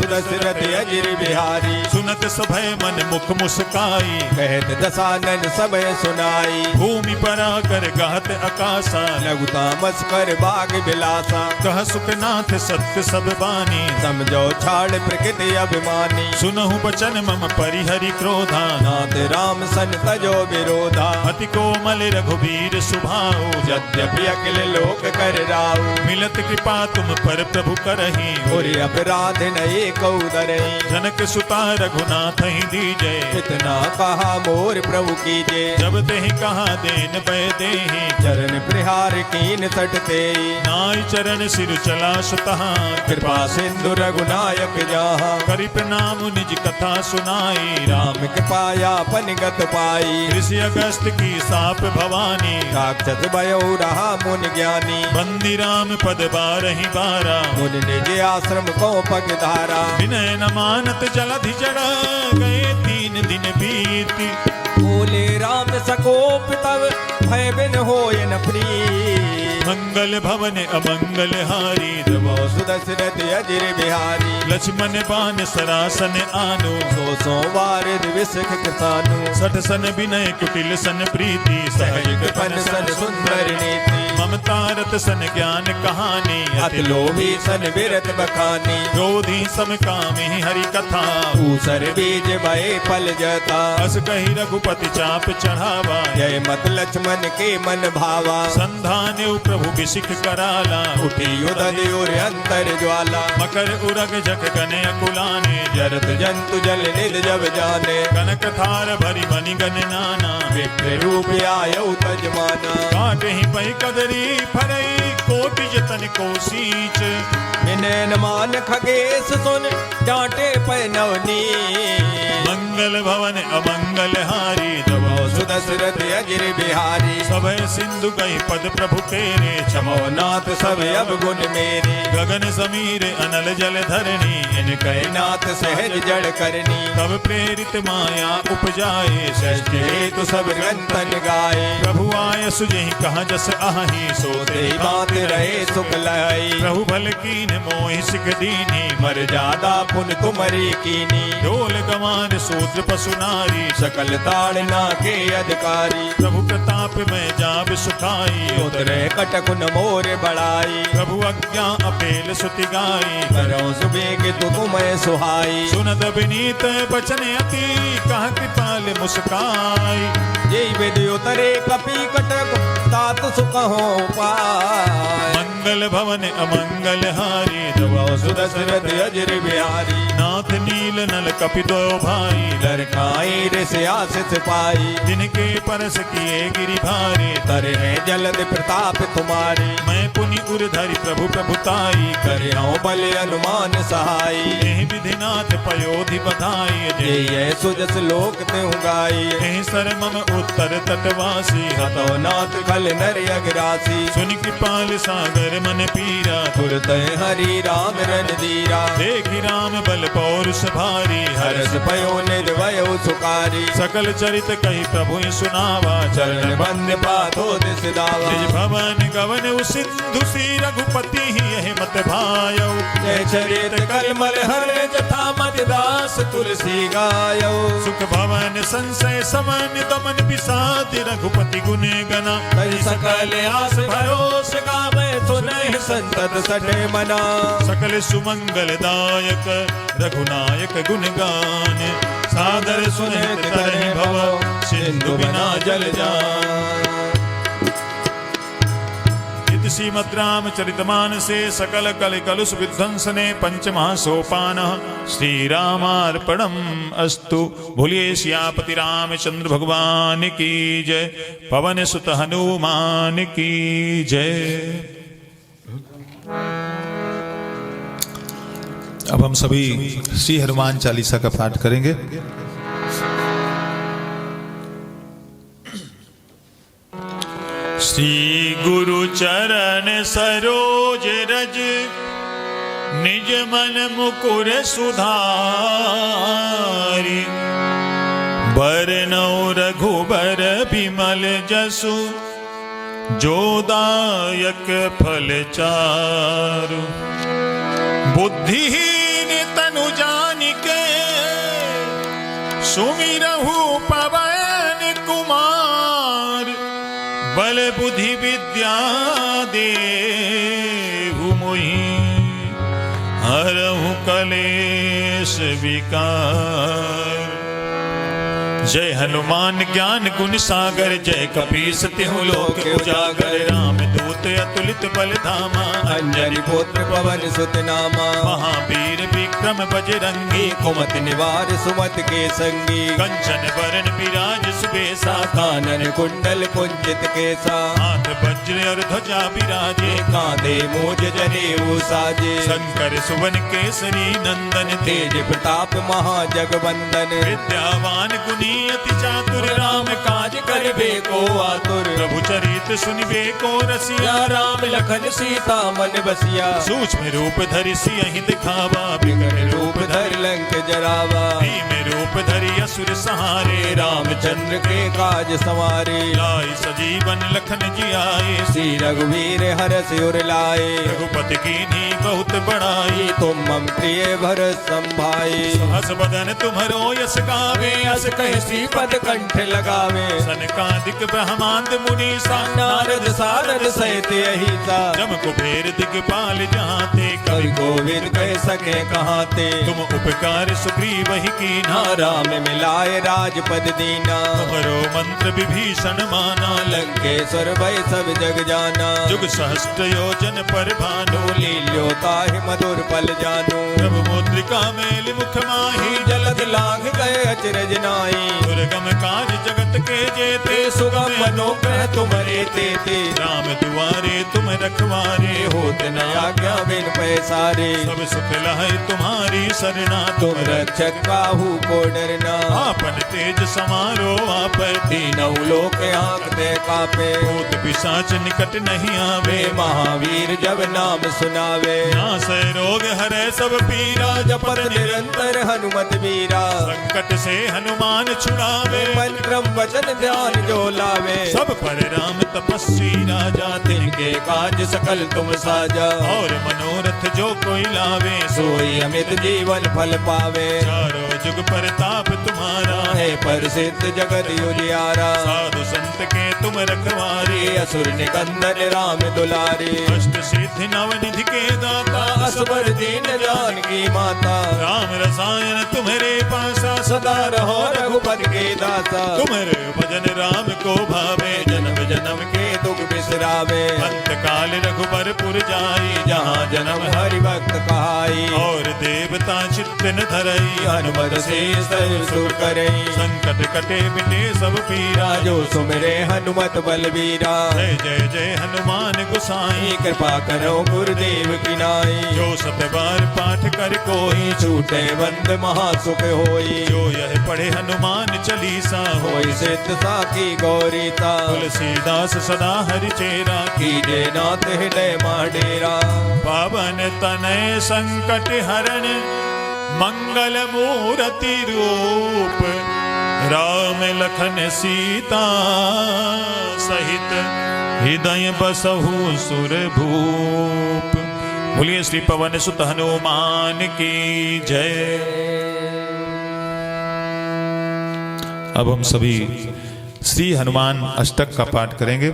दशरथ अजर बिहारी, सुनत सभय मन मुख मुस्काई, कहत दशानन समय सुनाई, भूमि परा कर गहत आकाशा, लघु तामस कर बाग बिलासा, कह सुखनाथ सत्य सब बानी, समझो छाड़ प्रकृति अभिमानी, सुनहु बचन मम परिहरि क्रोधा, नाथ राम सन तजो विरोधा, अति कोमल रघुबीर सुभाऊ, यद्यपि अखिल लोक कर राऊ, मिलत कृपा तुम पर प्रभु करही, और अपराध नये कौदरई, जनक सुता रघुनाथ ही दीजय, इतना कहा मोर प्रभु कीजे, जब तेहि कहा देन पै देहि, चरण प्रहार कीन सटते, नाई चरण सिर चला सुतहा, कृपा सिंधु रघुनायक जहाँ, करि प्रणाम निज कथा सुनाई, राम कृपाया पनिगत पाई, ऋषि अगस्त की साप भवानी, राक्षस भयो रहा मुन ज्ञानी, बंदी राम पद बारहि बारा, मुन निज आश्रम को पग धारा, विनय न मानत जलधि जड़ा, गए 3 दिन बीती, बोले राम सकोप तब भय बिन होय न प्रीत, मंगल भवन अमंगल हारी, द्रवो सुदशरथ अजर बिहारी, लक्ष्मण बान सरासन आनो, सो वारिद विसख कृतानु, सठ सन विनय कुटिल सन प्रीति, सहज कृपन सन सुंदर नीति, ममता रत सन ज्ञान कहानी, अति लोभी सन विरत बखानी, क्रोधी सम कामी हरि कथा, ऊसर बीज भय फल जता, अस कही रघुपति चाप चढ़ावा, जय मत लक्ष्मण के मन भावा, संधान प्रभु बिसिख कराला, उठी उदय और अंतर ज्वाला, मकर उरग जग गने अकुलाने, जरत जंतु जल निध जब जाने, कनक थार भरी बनि गन नाना, विप्र रूप आयौ तजमाना, काटे ही पै कदरी फरई, कोटि जतन को सींच, विनयन मान खगेश सुन, डांटे पै नवनी, मंगल भवन अमंगल हारी, द्रवो सुदशरथ अजर बिहारी, सभय सिंधु गई पद प्रभु तेरे, क्षमो नाथ सब अब गुण मेरे, गगन समीर अनल जल धरणी, इनके नाथ सहज जड़ करनी, तब प्रेरित माया उपजाए, सृष्टि हेतु सब ग्रंथन गाए, प्रभु आय सुजहि कहा जस आही, सोते बात रहे सुख लाई, प्रभु भल कीन मोहि सिख दीनी, मर जादा पुन तुमरी कीनी, ढोल गवान सूत्र पशु नारी, सकल ताड़ना के अधिकारी, प्रभु प्रताप में जाब सुखाई, उतरे कटकुन मोर बड़ाई, प्रभु आज्ञा अपेल सुति गाई, करो सुबेग तु तुम्हें सुहाई, सुनद विनीत बचन अति, कहा कृपाल मुस्काई, जय विधि उतरे कपि कटक, तात सुख हो पाय, मंगल भवन अमंगल हारी, द्रवो सुदशरथ अजर बिहारी, नाथ नील नल कपि दो भाई, दरखाई ऋषि आशीष पाई, जिनके परस किए गिरि भारे, तरे हैं जलद प्रताप तुम्हारी, मैं पुनि उरधरि प्रभु प्रभुताई, करे हो बल अनुमान सहाई, एहि विधिनाथ पयोधि बधाई, जय सुजस लोक त्यों गाई, एहि सर मम उत्तर तटवासी हतो नाथ खल नर अगरासी सुन कृपाल सागर मन पीरा तुरत हरि राम रणधीरा देखि राम बल पौरुष भारी हर्ष भयो निर्भय सुकारी सकल चरित कही प्रभु सुनावा चरण बंद पाथो दिस दावा निज भवन गवन सिंधु सी रघुपति ही यह मत भायो जय चरित कलमल हर जथा मत दास तुलसी गायो सुख भवन संशय समन दमन विषाद रघुपति गुण गना कई सकल आस भरोस गावे सुनहि संतत सठे मना सकल सुमंगल दायक रघुनायक गुण गान सादर सुनित तरहि भव सिंधु बिना जल जान श्रीमद् रामचरितमानसे सकल कल कलुष विध्वंसने पंचमः सोपानः श्री रामार्पणम् अस्तु। भूलिए सियापति रामचंद्र भगवान की जय, पवन सुत हनुमान की जय। अब हम सभी श्री हनुमान चालीसा का पाठ करेंगे। श्री गुरु चरण सरोज रज निज मन मुकुर सुधारी बरनौ रघुबर बिमल जसु जोदायक फल चारु बुद्धिहीन तनु जानिके सुमिरहु पवन कुमार बल बुद्धि विद्या देहु मोहि हरहु कलेश विकार। जय हनुमान ज्ञान गुण सागर जय कपीस तिहु लोक उजागर राम दूत अतुलित बल धामा अंजनी पुत्र पवन सुत नामा महावीर विक्रम बजरंगी कुमति निवार सुमत के संगी कंचन बरन विराज सुबेसा कानन कुंडल कुंचित केसा हाथ वज्र और ध्वजा विराजे कांधे मूज जनेऊ साजे शंकर सुवन केसरी नंदन तेज प्रताप महाजगवंदन विद्यावान गुणी अति चातुर राम काज करबे को आतुर प्रभु चरित सुनिबे को रसिया राम लखन सीता मन बसिया सूक्ष्म रूप धरि सियहि दिखावा विकट रूप धर लंक जरावा भीम रूप धरि असुर सहारे रामचंद्र के काज सवारे लाई सजीवन लखन जियाए श्री रघुवीर हरष उर लाए रघुपति कीन्ही बहुत बड़ाई तुम मम प्रिय भरत संभाई हस बदन तुम्हरो यस गावे अस कह श्रीपद कंठ लगावे सनकादिक ब्रह्मांड मुनि नारद सारद सहित अहिता जम कुबेर दिगपाल जाते कवि गोविंद कह सके कहाते तुम उपकार सुग्रीव ही कीन्हा राम मिलाए राजपद दीना तुम्हरो मंत्र विभीषण माना लंकेश्वर भय सब जग जाना जुग सहस्त्र योजन पर भानु लील्यो ताहि मधुर पल जानो प्रभु मुद्रिका मेल मुख माही जलद लांघ गए अचरज नाई दुर्गम काज जगत के जेते सुगम मनोग्रह तुम्हारे तेते राम दुआरे तुम रखवारे होत न आज्ञा बिन पैसारे सब सुख लहै तुम्हारी सरना तुम रक्षक काहू को डरना आपन तेज समारो आप तीनों लोक आंकते कापे भूत पिशाच निकट नहीं आवे महावीर जब नाम सुनावे नासै रोग हरै सब पीरा जपत निरंतर हनुमत वीरा संकट से हनुमान छुड़ावे मंत्रम वचन ध्यान जो लावे सब पर राम तपस्वी राजा तिनके काज सकल तुम साजा और मनोरथ जो कोई लावे सोई अमित जीवन फल पावे चारों जुग परताप तुम्हारा है प्रसिद्ध जगत उजियारा साधु संत के तुम रखवारे असुर निकंदन राम दुलारे अष्ट सिद्धि नवनिधि के दाता असबर दीन जानकी माता राम रसायन तुम्हारे पासा सदा रहो रघुपति के दाता तुम्हारे भजन राम को भावे जन्म जन्म के दुख बिसरा करावे। अंत काल रघुबरपुर जाई, जहाँ जन्म हरि भक्त कहाई। और देवता चित्त न धरई, हनुमत से सर्व सुख करई। संकट कटे मिटे सब पीरा, जो सुमिरे हनुमत बलबीरा। जय जय जय हनुमान गोसाई, कृपा करो गुरुदेव की नाई। जो सत बार पाठ कर कोई, छूटे बंद महासुख होई। जो यह पढ़े हनुमान चालीसा, होई सिद्ध साखी गौरीता। तुलसीदास सदा हरि चेरा, कीजे नाथ हृदय माडेरा। पावन तनय संकट हरण, मंगल मूर्ति रूप। राम लखन सीता सहित, हृदय बसहु सुर भूप। बोलिए श्री पवन सुत हनुमान की जय। अब हम सभी श्री हनुमान अष्टक का पाठ करेंगे।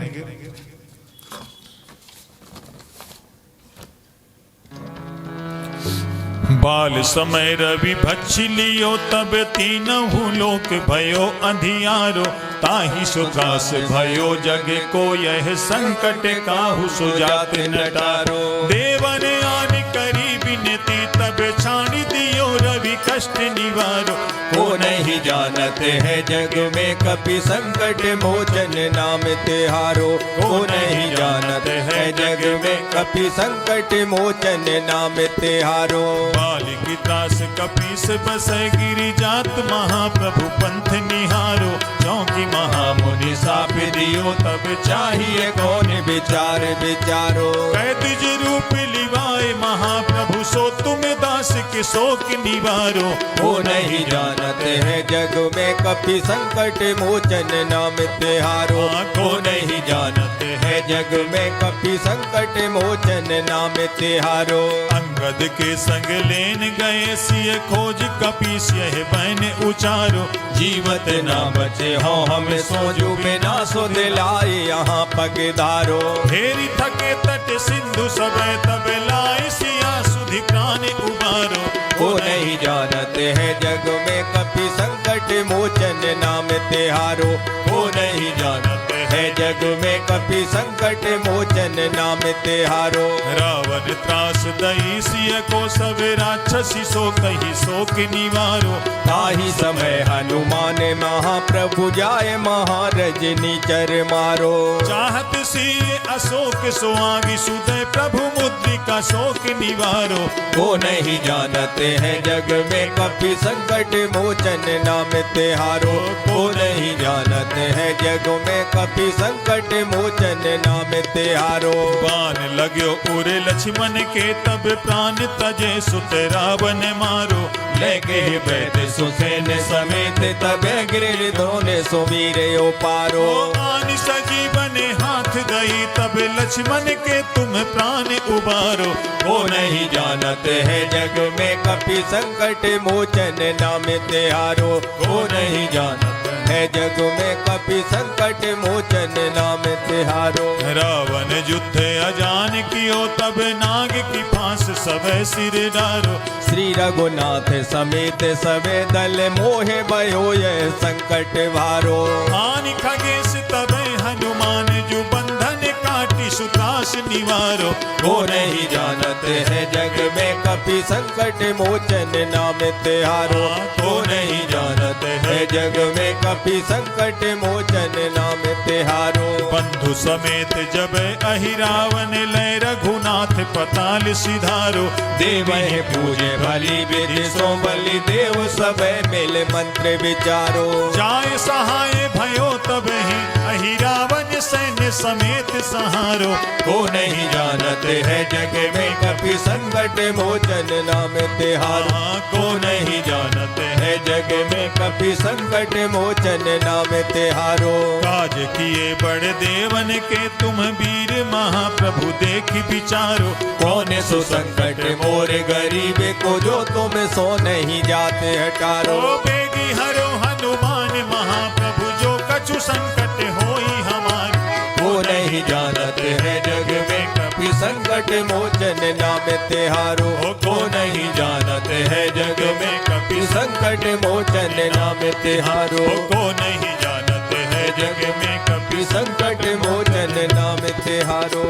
बाल समय रवि भक्षि लियो, तब तीनहु लोक भयो अंधियारो। ताहि सुखास भयो जग को, यह संकट काहू सुजात न टारो। देवन आन करी विनती, तब छाणी दियो रवि कष्ट निवारो। को नहीं जानते है जग में कपि संकट मोचन नाम तिहारो। को नहीं जानते है जग में कपि संकट मोचन नाम तिहारो। बालिक त्रास कपीस बसै, गिरि जात महाप्रभु पंथ निहारो। चौकी महामुनि साप दियो तब चाहिए कौन विचार विचारो। कैद रूप लिवाए महाप्रभु, सो तुम दास के शोक निवारो। वो नहीं जानते हैं जग में कपि संकट मोचन नाम तिहारो। को नहीं जानते हैं जग में कपि संकट मोचन नाम तिहारो। अंगद के संग लेन गए, सिय खोज कपीस यह बैन उचारो। जीवत ना बचे हो हम सोजू में ना सो दिलाए यहाँ पगधारो। फेरी थके तट सिंधु सबे, तब लाए सिया सुधि प्राण उबारो। वो नहीं जानते हैं जग में कपि संकट मोचन नाम तिहारो। वो नहीं जानते हैं जग में कपि संकट मोचन नाम तिहारो। रावण त्रास दई, सिय को सब राक्षसी सो कही शोक निवारो। ताहि समय हनुमान महाप्रभु जाय, महारजनी चर मारो। चाहत सिय अशोक सुहागी, सुदय प्रभु मुद्रिका शोक निवारो। वो नहीं जानते हैं जग में कपि संकट मोचन नाम तिहारो। वो नहीं जानते हैं जग में कपि संकट मोचन नाम तिहारो। बाण लाग्यो उरे लक्ष्मण के, तब प्राण तजे सुत रावण मारो। लेके बैठ सुसेन समेत, तब गिर धोने सुवीर पारो। आन सजीवन हाथ गई, तब लक्ष्मण के तुम प्राण उबारो। वो नहीं जानते हैं जग में कपि संकट मोचन नाम तिहारो। वो नहीं जानते है जग में कपि संकट मोचन नाम तिहारो। रावण युद्ध अजान कियो, तब नाग की फांस सबे सिर डारो। श्री रघुनाथ समेत सबे दल, मोहे भयो यह संकट भारो। आन खगेश तब हनुमान, जो बंधन काटी सुत्रास निवारो। वो नहीं जानते हैं जग में कपि संकट मोचन नाम तिहारो। वो नहीं जानते हैं जग में कपि संकट मोचन नाम तिहारो। बंधु समेत जब अहिरावन, लय रघुनाथ पताल सिधारो। देव पूजे भली विधि सो बलि, देव सब मिल मंत्र विचारो। जाय सहाय भयो तब ही, अहिरावन सैन्य समेत सहारो। को नहीं जानते हैं जग में कपि संकट मोचन नाम तिहारो। को नहीं जानते हैं जग में कपि संकट मोचन नाम तिहारो। काज किए बड़े देवन के, तुम वीर महाप्रभु देख विचारो। कौन सो संकट मोर गरीब को, जो तुम सो नहीं जाते हटारो। ओ बेगी हरो हनुमान महाप्रभु, जो कछु संकट होई हमार। वो नहीं जानते हैं जग में कपि संकट मोचन नाम तिहारो। को नहीं जानते हैं जग में कपि संकट मोचन नाम तिहारो। को नहीं जानते हैं है जग में कपि संकट मोचन नाम तिहारो।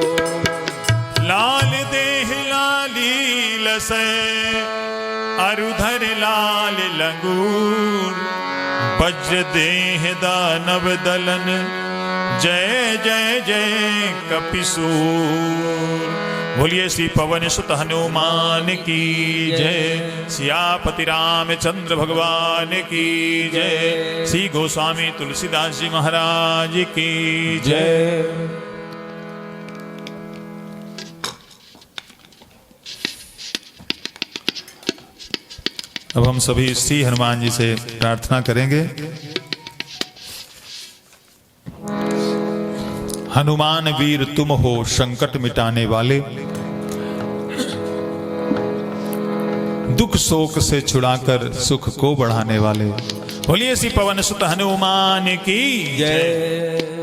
लाल देह लाली लसै अरुधर लाल लंगूर, वज्र देह दानव दलन जय जय जय कपिसूर। बोलिए श्री पवन सुत हनुमान की जय, सियापति रामचंद्र भगवान की जय, श्री गोस्वामी तुलसीदास जी महाराज की जय। अब हम सभी श्री हनुमान जी से प्रार्थना करेंगे। हनुमान वीर तुम हो संकट मिटाने वाले, दुख शोक से छुड़ाकर सुख को बढ़ाने वाले। बोलिए श्री पवन सुत हनुमान की जय।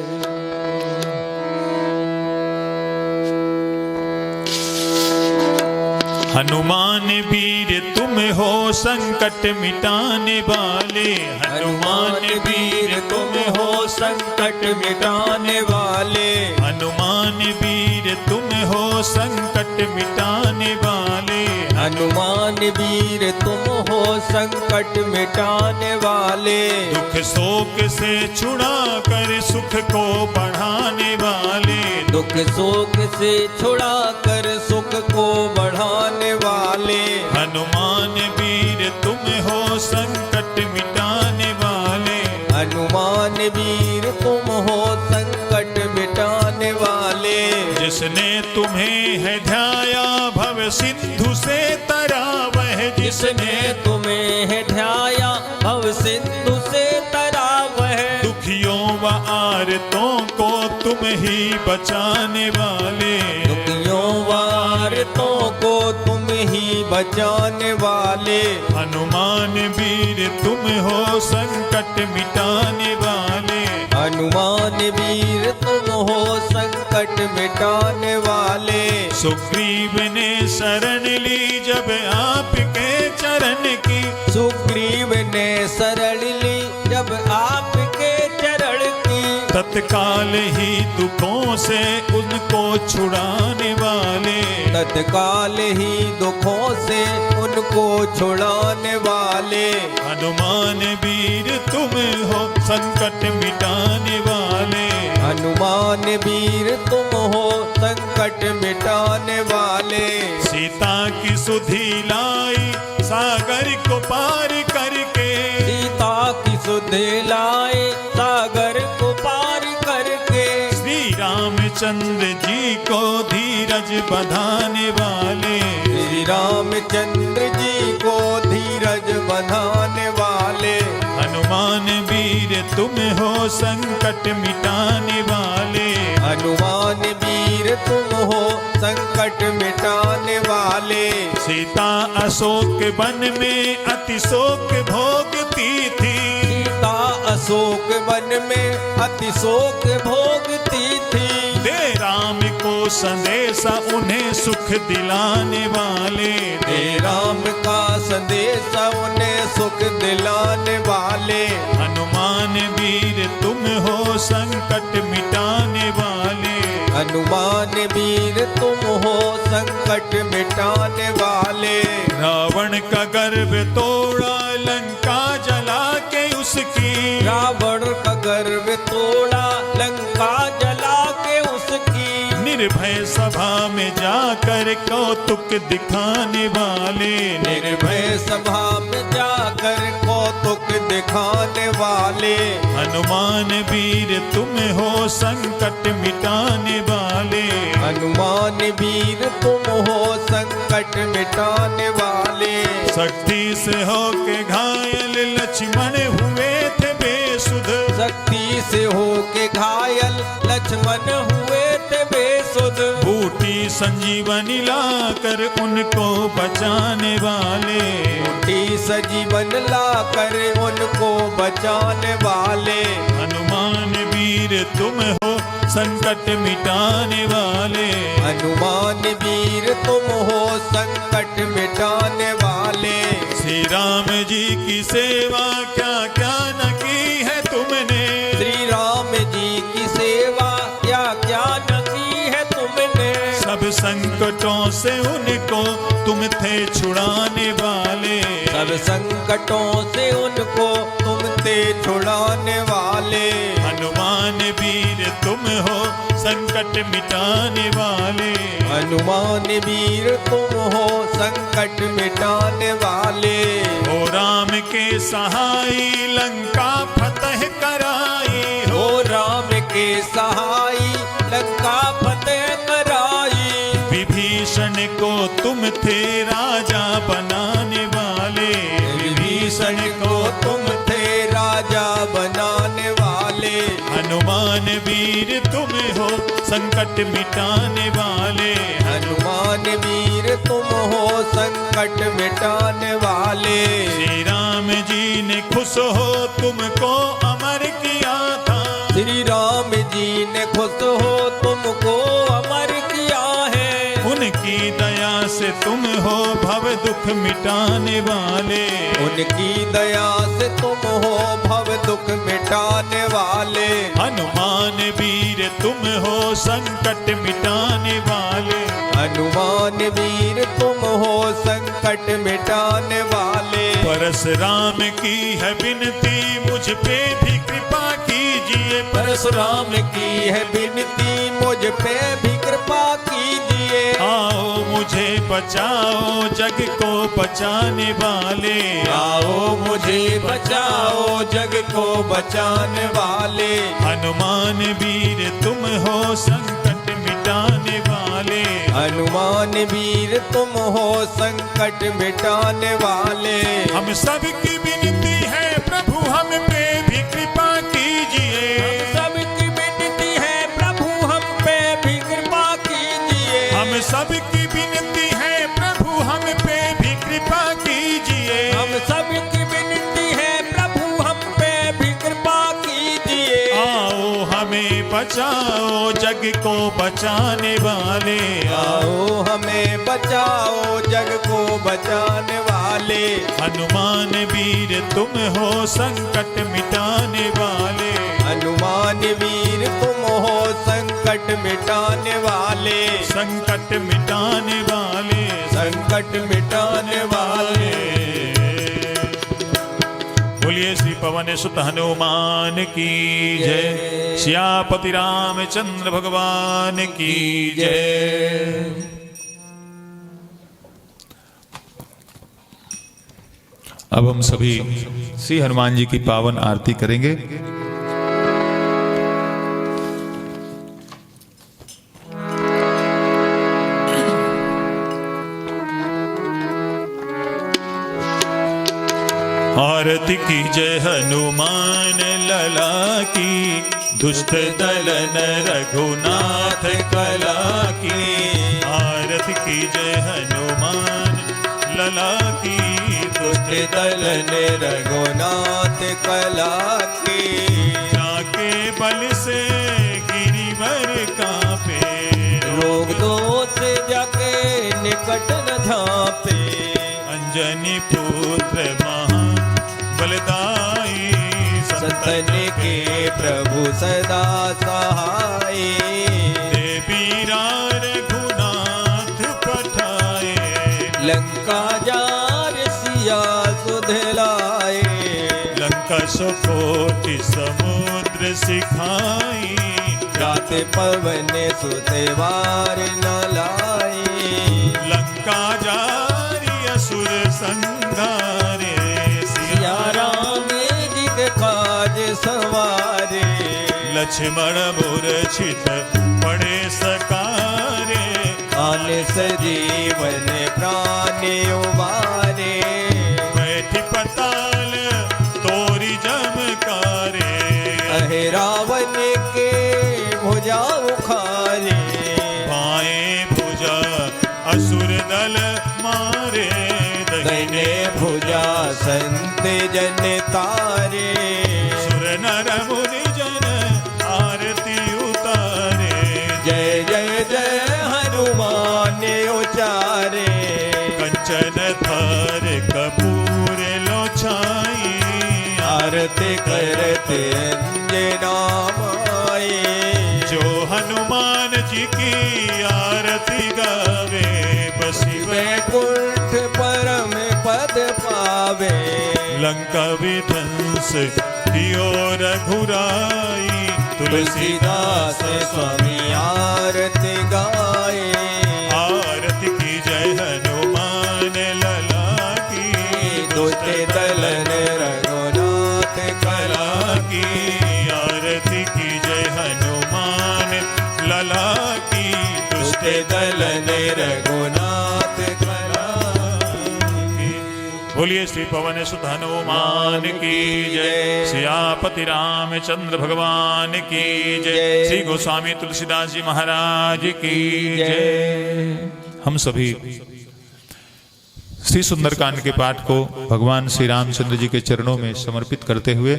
हनुमान वीर तुम हो संकट मिटाने वाले, हनुमान वीर तुम हो संकट मिटाने वाले, हनुमान वीर तुम हो संकट मिटाने वाले, हनुमान वीर तुम हो संकट मिटाने वाले, दुख शोक से छुड़ा कर सुख को बढ़ाने वाले, दुख शोक से छुड़ा कर सुख को बढ़ाने वाले, हनुमान वीर तुम हो संकट मिटाने वाले, हनुमान वीर तुम हो संकट मिटाने वाले। जिसने तुम्हें है ध्याया भव सिंधु से तरा वह, जिसने तुम्हें है ध्याया भव सिंधु से तरा वह, दुखियों व आरतों को तुम ही बचाने वाले, दुखियों वारतों को तुम ही बचाने वाले, हनुमान वीर तुम हो संकट मिटाने वाले, हनुमान वीर तुम हो संकट मिटाने वाले। सुग्रीव ने शरण ली जब आपके चरण की, सुग्रीव ने शरण ली जब आपके चरण की, तत्काल ही दुखों से उनको छुड़ाने वाले, तत्काल ही दुखों से उनको छुड़ाने वाले, हनुमान वीर तुम हो संकट मिटाने वाले, हनुमान वीर तुम हो संकट मिटाने वाले। सीता की सुधि लाई सागर को पार करके, सीता की सुधि लाए सागर को पार करके, श्री रामचंद्र जी को धीरज बंधाने वाले, श्री रामचंद्र जी को धीरज बंधाने वाले, हनुमान वीर तुम हो संकट मिटाने वाले, हनुमान वीर तुम हो संकट मिटाने वाले। सीता अशोक वन में अति शोक भोगती थी, सीता अशोक वन में अति शोक भोगती थी, दे राम को संदेशा उन्हें सुख दिलाने वाले, दे राम का संदेशा उन्हें सुख दिलाने वाले, हनुमान वीर तुम हो संकट मिटाने वाले, हनुमान वीर तुम हो संकट मिटाने वाले। रावण का गर्व तोड़ा लंका जला के उसकी, रावण का गर्व तोड़ा लंका जला के उसकी, निर्भय सभा में जाकर कौतुक दिखाने वाले, निर्भय सभा में जाकर कौतुक दिखाने वाले, हनुमान वीर तुम हो संकट मिटाने वाले, हनुमान वीर तुम हो संकट मिटाने वाले। शक्ति से होके घायल लक्ष्मण हुए थे बेसुध, शक्ति से होके घायल लक्ष्मण हुए थे बेसुध, बूटी संजीवनी लाकर उनको बचाने वाले, बूटी सजीवन लाकर उनको बचाने वाले, हनुमान वीर तुम हो संकट मिटाने वाले, हनुमान वीर तुम हो संकट मिटाने वाले। श्री राम जी की सेवा क्या क्या न की है तुमने, श्री राम संकटों से उनको तुम थे छुड़ाने वाले। सब संकटों से उनको तुम थे छुड़ाने वाले। हनुमान वीर तुम हो संकट मिटाने वाले। हनुमान वीर तुम हो संकट मिटाने वाले। हो राम के सहाय लंका फतह कराई। हो राम के सहाय लंका फतेह कराई। विभीषण को तुम थे राजा बनाने वाले। विभीषण को तुम थे राजा बनाने वाले। हनुमान वीर तुम हो संकट मिटाने वाले। हनुमान वीर तुम हो संकट मिटाने वाले। श्री राम जी ने खुश हो तुमको अमर किया था। श्री राम जी ने खुश हो तुमको अमर किया है। उनकी दया से तुम हो भव दुख मिटाने वाले। उनकी दया से तुम हो भव दुख मिटाने वाले। हनुमान वीर तुम हो संकट मिटाने वाले। हनुमान वीर तुम हो संकट मिटाने वाले। परशुराम की है विनती मुझ पे भी कृपा कीजिए। परशुराम की है विनती मुझ पे भी कृपा कीजिए। आओ मुझे बचाओ जग को बचाने वाले। आओ मुझे बचाओ जग को बचाने वाले। हनुमान वीर तुम हो संकट मिटाने वाले। हनुमान वीर तुम हो संकट मिटाने वाले। हम सबकी विनती है प्रभु हम पे भी कृपा कीजिए। हम सबकी विनती है प्रभु हम पे भी कृपा कीजिए। हम सबकी विनती है प्रभु हम पे भी कृपा कीजिए। हम सबकी विनती है प्रभु हम पे भी कृपा कीजिए। आओ हमें बचाओ जग को बचाने वाले। आओ हमें बचाओ जग को बचाने वाले। हनुमान वीर तुम हो संकट मिटाने वाले। हनुमान वीर तुम हो संकट मिटाने वाले। संकट मिटाने वाले। संकट मिटाने वाले। बोलिए श्री पवन सुत हनुमान की जय। सियापति रामचंद्र भगवान की जय। अब हम सभी श्री हनुमान जी की पावन आरती करेंगे। आरती की जय हनुमान लला की। दुष्ट दलन रघुनाथ कला की। आरती की जय हनुमान लला की। दुष्ट दलन रघुनाथ कला की। जाके बल से गिरिवर कांपे। रोग दोष जाके निकट न झांपे। अंजनी पुत्र महा बलदाई। संतन के प्रभु सदा सहाय। देवीरा रघुनाथ पठाए। लंका जार सिया सुधलाए। लंका सुकोटि समुद्र सिखाई। गाते पवन सुतेवार न लाए। लंका जारी असुर संघारे। सिया राम जिग काज सवारे। लक्ष्मण मूर्छित पड़े सकारे। आन सजीवन प्राण उबारे। बैठी पताल तोरी जमकारे। अहे रावण के भुजा उखारे। बाएं भुजा असुर दल मारे। दाहिने भुजा संत जन तारे। सुर नर मुनि जन आरती उतारे। जय जय जय हनुमान उचारे। कंचन थार कपूर लो छाई। आरती करते अंजना माए। जो हनुमान जी की आरती गा लंका विध्वंस कियो रघुराई। तुलसीदास स्वामी आरती गाए। आरती की जय हनुमान लला की। दुष्ट दलन रघुनाथ कला की। आरती की जय हनुमान लला की। दुष्ट दलन रघुनाथ कला की। बोलिए श्री पवन सुत हनुमान की जय। सियापति रामचंद्र भगवान की जय। श्री गोस्वामी तुलसीदास जी महाराज की जय। हम सभी श्री सुंदरकांड के पाठ को भगवान श्री रामचंद्र जी के चरणों में समर्पित करते हुए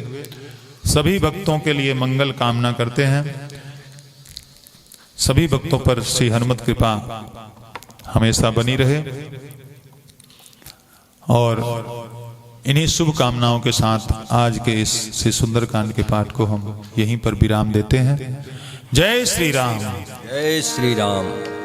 सभी भक्तों के लिए मंगल कामना करते हैं। सभी भक्तों पर श्री हनुमत कृपा हमेशा बनी रहे और इन्हीं शुभ कामनाओं के साथ आज के इस श्री सुंदरकांड के पाठ को हम यहीं पर विराम देते हैं। जय श्री राम। जय श्री राम।